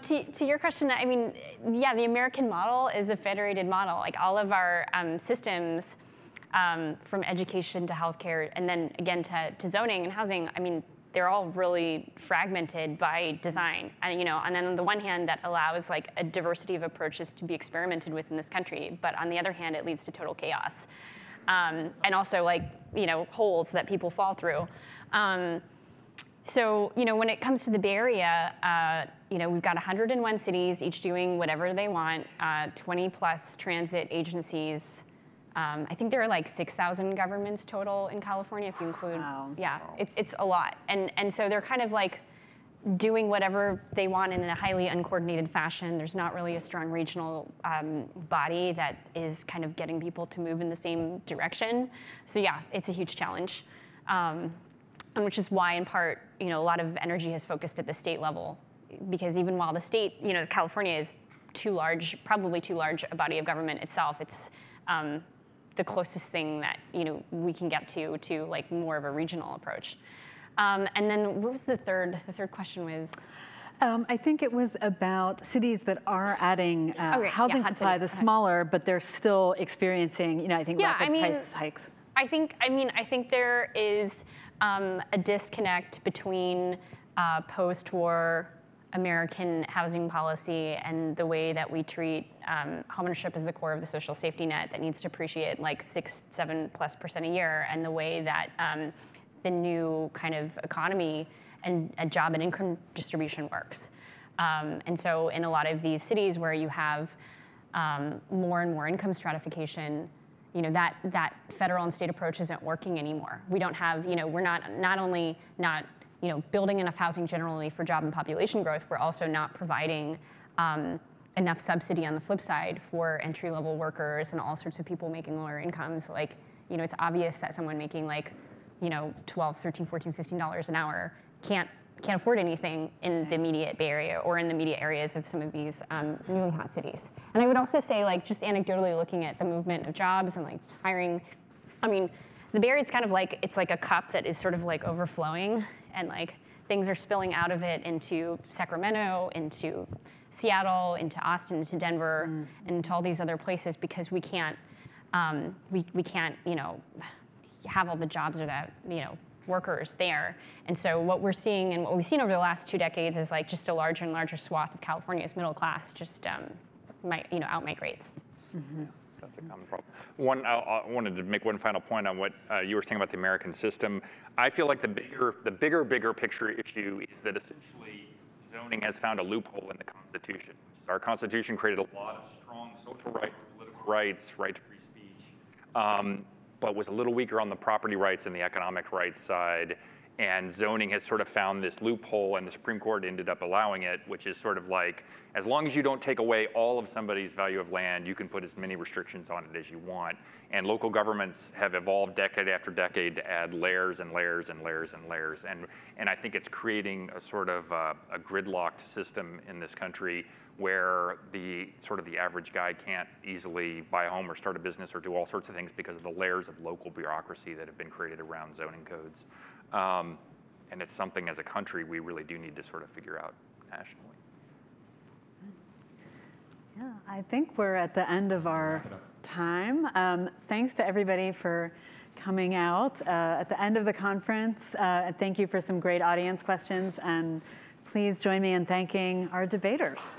To your question, the American model is a federated model. Like all of our systems, from education to healthcare, and then again to zoning and housing, they're all really fragmented by design. And then on the one hand, that allows like a diversity of approaches to be experimented with in this country, but on the other hand, it leads to total chaos. And also holes that people fall through. So when it comes to the Bay Area, we've got 101 cities, each doing whatever they want, 20 plus transit agencies. I think there are like 6,000 governments total in California, if you include, it's a lot. And so they're kind of like doing whatever they want in a highly uncoordinated fashion. There's not really a strong regional body that is kind of getting people to move in the same direction. So yeah, it's a huge challenge. And which is why, in part, a lot of energy has focused at the state level, because even while the state, California is too large, probably too large a body of government itself, it's the closest thing that we can get to like more of a regional approach. And then what was the third? The third question was. I think it was about cities that are adding housing supply, the smaller, but they're still experiencing, I think, rapid price hikes. I think there is a disconnect between post-war American housing policy and the way that we treat homeownership as the core of the social safety net that needs to appreciate like 6-7+ % a year, and the way that the new kind of economy and job and income distribution works. And so in a lot of these cities where you have more and more income stratification, that federal and state approach isn't working anymore. We don't have, we're not only not building enough housing generally for job and population growth, we're also not providing enough subsidy on the flip side for entry-level workers and all sorts of people making lower incomes. Like, you know, it's obvious that someone making like, you know, $12, $13, $14, $15 an hour can't afford anything in the immediate Bay Area or in the immediate areas of some of these really hot cities. And I would also say, like, just anecdotally looking at the movement of jobs and like hiring, I mean, the Bay Area is kind of like, it's like a cup that is sort of like overflowing, and like things are spilling out of it into Sacramento, into Seattle, into Austin, into Denver, and into all these other places because we can't, we can't, you know, have all the jobs or that, you know, workers there. And so what we're seeing and what we've seen over the last 2 decades is like just a larger and larger swath of California's middle class just out-migrates. Yeah, that's a common problem. I wanted to make one final point on what you were saying about the American system. I feel like the bigger picture issue is that essentially zoning has found a loophole in the Constitution. Our Constitution created a lot of strong social rights, political rights, right to free speech, but was a little weaker on the property rights and the economic rights side. And zoning has sort of found this loophole, and the Supreme Court ended up allowing it, which is sort of like, as long as you don't take away all of somebody's value of land, you can put as many restrictions on it as you want. And local governments have evolved decade after decade to add layers and layers and layers and layers. And I think it's creating a sort of a gridlocked system in this country where the average guy can't easily buy a home or start a business or do all sorts of things because of the layers of local bureaucracy that have been created around zoning codes. And it's something as a country we really do need to sort of figure out nationally. Yeah, I think we're at the end of our time. Thanks to everybody for coming out at the end of the conference. Thank you for some great audience questions, and please join me in thanking our debaters.